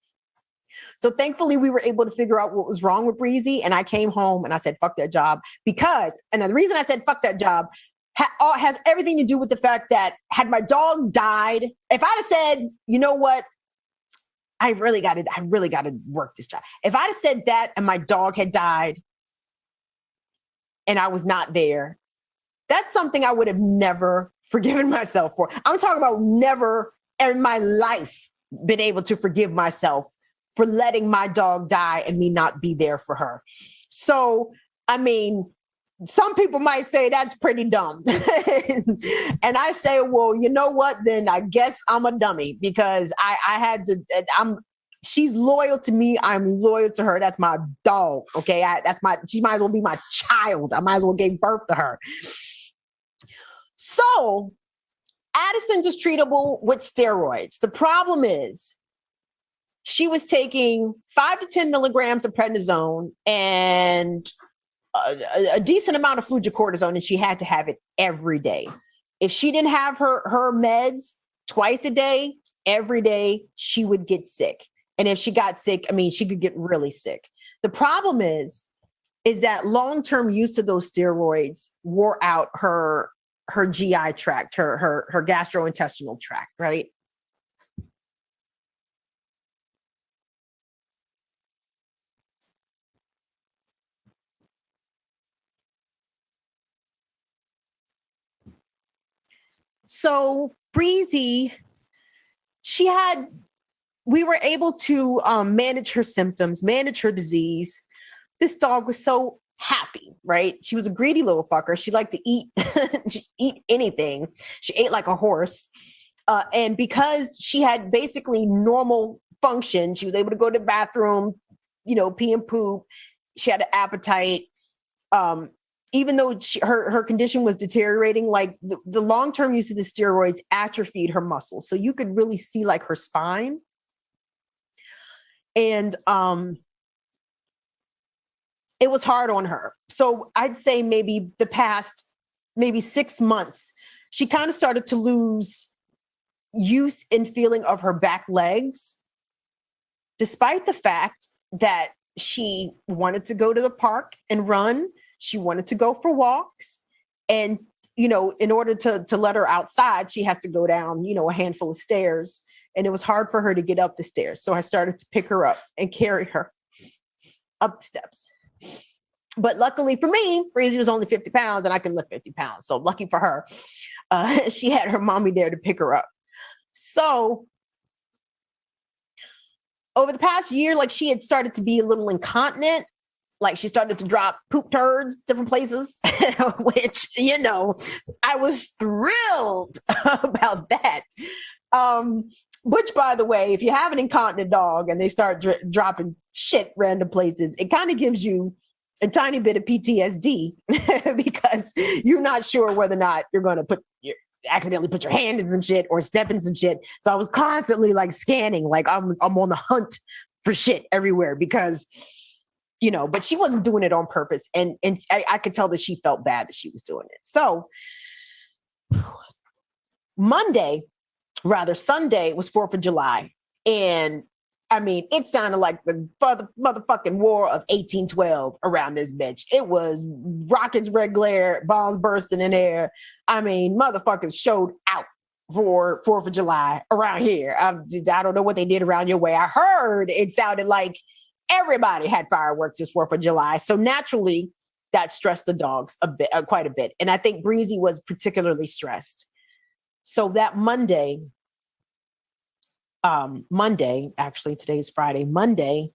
So thankfully we were able to figure out what was wrong with Breezey. And I came home and I said, fuck that job, because, and the reason I said, fuck that job has everything to do with the fact that had my dog died, if I'd have said, you know what, I really got to work this job. If I'd have said that and my dog had died and I was not there, that's something I would have never forgiven myself for. I'm talking about never in my life been able to forgive myself for letting my dog die and me not be there for her. So, I mean, some people might say that's pretty dumb. And I say, well, you know what? Then I guess I'm a dummy, because I had to, she's loyal to me. I'm loyal to her. That's my dog. Okay. She might as well be my child. I might as well give birth to her. So Addison's is treatable with steroids. The problem is she was taking 5 to 10 milligrams of prednisone and a decent amount of fludrocortisone, and she had to have it every day. If she didn't have her meds twice a day, every day, she would get sick. And if she got sick, I mean, she could get really sick. The problem is that long-term use of those steroids wore out her GI tract, her gastrointestinal tract, right? So Breezey, we were able to manage her symptoms, manage her disease. This dog was so happy, right? She was a greedy little fucker. She liked to eat, eat anything. She ate like a horse. And because she had basically normal function, she was able to go to the bathroom, pee and poop. She had an appetite. Even though her condition was deteriorating, like the long-term use of the steroids atrophied her muscles. So you could really see like her spine. And it was hard on her. So I'd say maybe the past 6 months, she kind of started to lose use and feeling of her back legs, despite the fact that she wanted to go to the park and run. She wanted to go for walks. And you know, in order to let her outside, she has to go down, you know, a handful of stairs. And it was hard for her to get up the stairs. So I started to pick her up and carry her up the steps. But luckily for me, Breezey was only 50 pounds and I can lift 50 pounds. So lucky for her, she had her mommy there to pick her up. So over the past year, like she had started to be a little incontinent. Like she started to drop poop turds different places, which, you know, I was thrilled about that. Which, by the way, if you have an incontinent dog and they start dropping shit random places, it kind of gives you a tiny bit of PTSD because you're not sure whether or not you're going to accidentally put your hand in some shit or step in some shit. So I was constantly like scanning, like I'm on the hunt for shit everywhere because, you know, but she wasn't doing it on purpose. And I could tell that she felt bad that she was doing it. So Sunday was 4th of July. And I mean, it sounded like the motherfucking war of 1812 around this bitch. It was rockets, red glare, bombs bursting in air. I mean, motherfuckers showed out for 4th of July around here. I don't know what they did around your way. I heard it sounded like everybody had fireworks this 4th of July. So naturally, that stressed the dogs quite a bit. And I think Breezey was particularly stressed. So that Monday, actually today's Friday, Monday,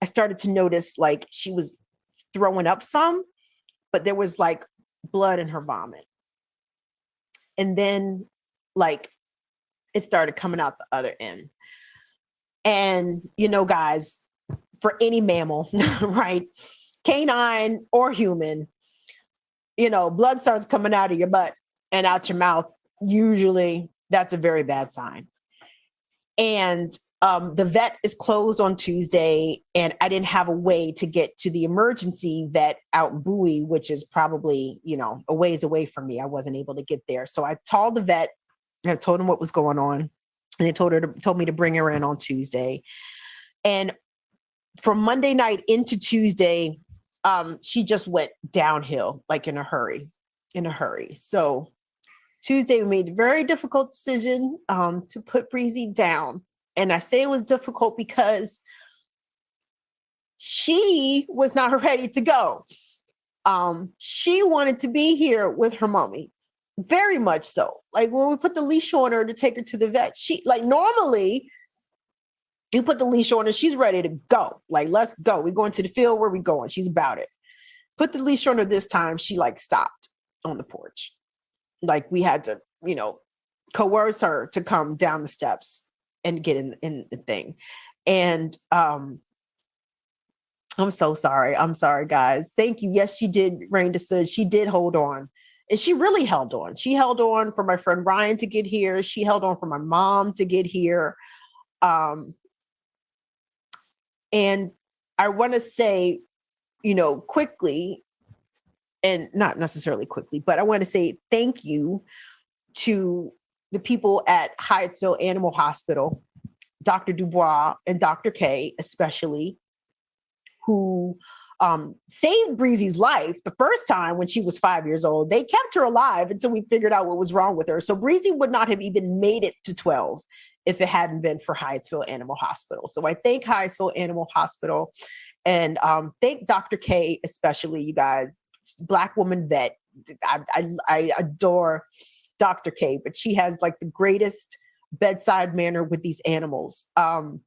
I started to notice like she was throwing up some, but there was like blood in her vomit. And then like it started coming out the other end. And, you know, guys, for any mammal, right, canine or human, you know, blood starts coming out of your butt and out your mouth. Usually that's a very bad sign. And the vet is closed on Tuesday, and I didn't have a way to get to the emergency vet out in Bowie, which is probably, you know, a ways away from me. I wasn't able to get there. So I called the vet and I told him what was going on. And they told me to bring her in on Tuesday. And from Monday night into Tuesday, she just went downhill, like in a hurry. So Tuesday, we made a very difficult decision to put Breezey down. And I say it was difficult because she was not ready to go. She wanted to be here with her mommy. Very much so. Like when we put the leash on her to take her to the vet, she like normally you put the leash on her, she's ready to go. Like, let's go. We're going to the field. Where we going? She's about it. Put the leash on her this time. She like stopped on the porch. Like we had to, you know, coerce her to come down the steps and get in the thing. And I'm so sorry. I'm sorry, guys. Thank you. Yes, she did. Rainda said she did hold on. And she really held on. She held on for my friend Ryan to get here. She held on for my mom to get here. And I want to say, you know, quickly, and not necessarily quickly, but I want to say thank you to the people at Hyattsville Animal Hospital, Dr. Dubois and Dr. K, especially, who saved Breezey's life the first time when she was 5 years old. They kept her alive until we figured out what was wrong with her. So Breezey would not have even made it to 12 if it hadn't been for Hyattsville Animal Hospital. So I thank Hyattsville Animal Hospital and thank Dr. K, especially, you guys. Black woman vet. I adore Dr. K, but she has like the greatest bedside manner with these animals. And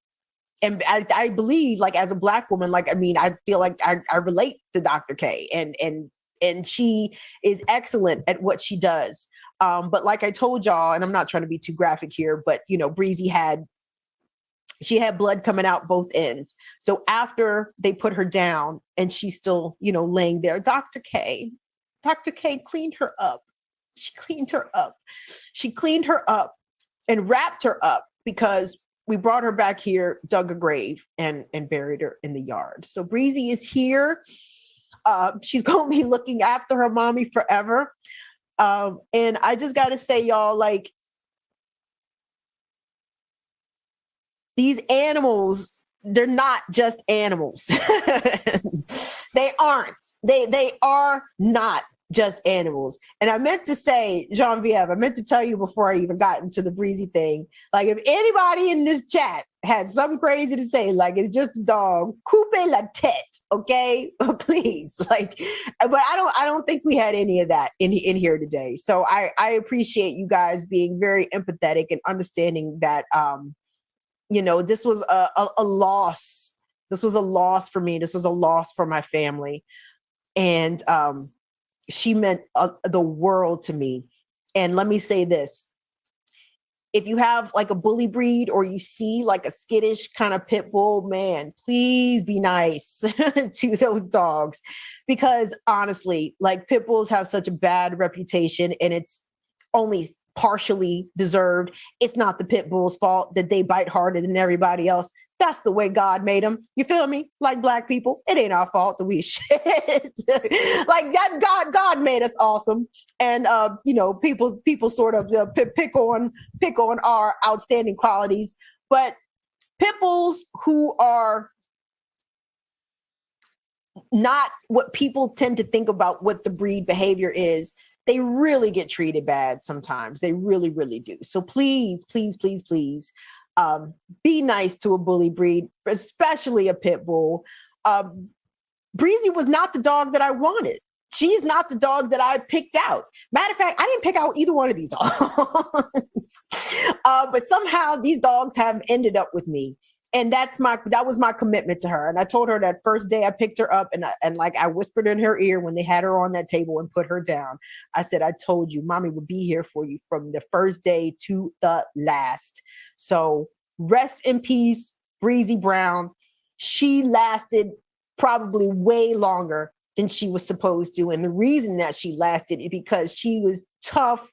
I believe, like, as a Black woman, like, I mean, I feel like I relate to Dr. K, and she is excellent at what she does. But like I told y'all, and I'm not trying to be too graphic here, but, you know, Breezey had blood coming out both ends. So after they put her down and she's still, you know, laying there, Dr. K cleaned her up. She cleaned her up and wrapped her up because we brought her back here, dug a grave, and buried her in the yard. So Breezey is here. She's going to be looking after her mommy forever. And I just got to say, y'all, like, these animals, they're not just animals. They aren't. They are not just animals. And I meant to say, Genevieve, I meant to tell you before I even got into the Breezey thing, like if anybody in this chat had something crazy to say, like it's just a dog, coupe la tête, okay? Please, like, but I don't think we had any of that in here today. So I appreciate you guys being very empathetic and understanding that, you know, this was a loss. This was a loss for me. This was a loss for my family. And, she meant the world to me. And let me say this. If you have like a bully breed or you see like a skittish kind of pit bull, man, please be nice to those dogs. Because honestly, like pit bulls have such a bad reputation and it's only partially deserved. It's not the pit bull's fault that they bite harder than everybody else. That's the way God made them. You feel me? Like black people, it ain't our fault that we shit. Like that God made us awesome. And you know, people sort of pick on our outstanding qualities. But pit bulls who are not what people tend to think about what the breed behavior is, they really get treated bad sometimes. They really, really do. So please, please, please, please, be nice to a bully breed, especially a pit bull. Breezey was not the dog that I wanted. She's not the dog that I picked out. Matter of fact, I didn't pick out either one of these dogs. But somehow these dogs have ended up with me. And that was my commitment to her. And I told her that first day I picked her up and like I whispered in her ear when they had her on that table and put her down. I said, I told you, mommy would be here for you from the first day to the last. So rest in peace, Breezey Brown. She lasted probably way longer than she was supposed to. And the reason that she lasted is because she was tough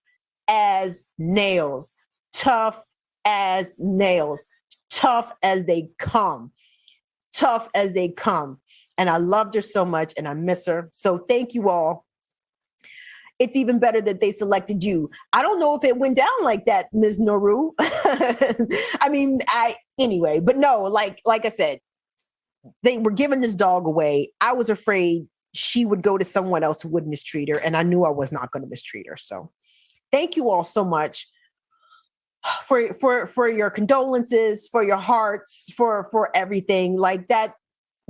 as nails, tough as nails. Tough as they come, tough as they come. And I loved her so much and I miss her. So thank you all. It's even better that they selected you. I don't know if it went down like that, Ms. Noru. I mean, anyway, but no, like I said, they were giving this dog away. I was afraid she would go to someone else who would mistreat her. And I knew I was not going to mistreat her. So thank you all so much for your condolences, for your hearts, for everything like that.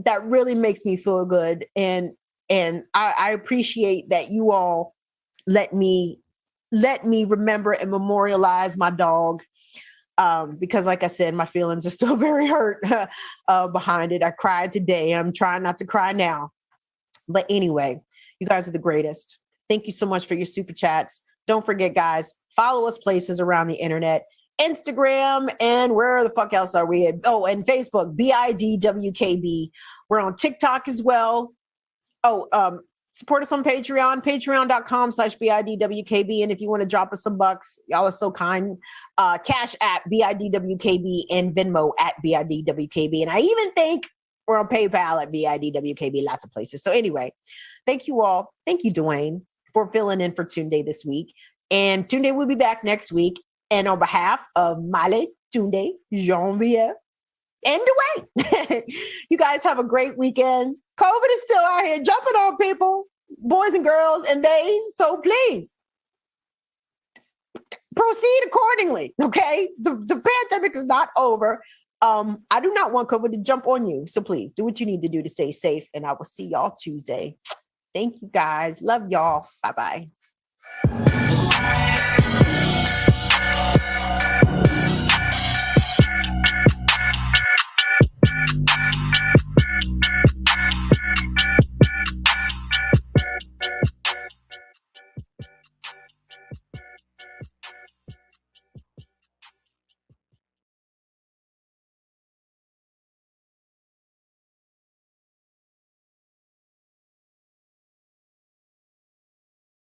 That really makes me feel good. And I appreciate that you all let me remember and memorialize my dog. Because like I said, my feelings are still very hurt behind it. I cried today. I'm trying not to cry now. But anyway, you guys are the greatest. Thank you so much for your super chats. Don't forget, guys, follow us places around the internet, Instagram, and where the fuck else are we at? Oh, and Facebook, BIDWKB. We're on TikTok as well. Oh, support us on Patreon, patreon.com/BIDWKB. And if you want to drop us some bucks, y'all are so kind. Cash App, BIDWKB, and Venmo at BIDWKB. And I even think we're on PayPal at BIDWKB, lots of places. So anyway, thank you all. Thank you, Dwayne, for filling in for Tunde this week. And Tunde will be back next week. And on behalf of Male, Tunde, Genevieve, and Dwayne, you guys have a great weekend. COVID is still out here jumping on people, boys and girls and theys. So please proceed accordingly. Okay. The pandemic is not over. I do not want COVID to jump on you. So please do what you need to do to stay safe. And I will see y'all Tuesday. Thank you guys. Love y'all. Bye-bye.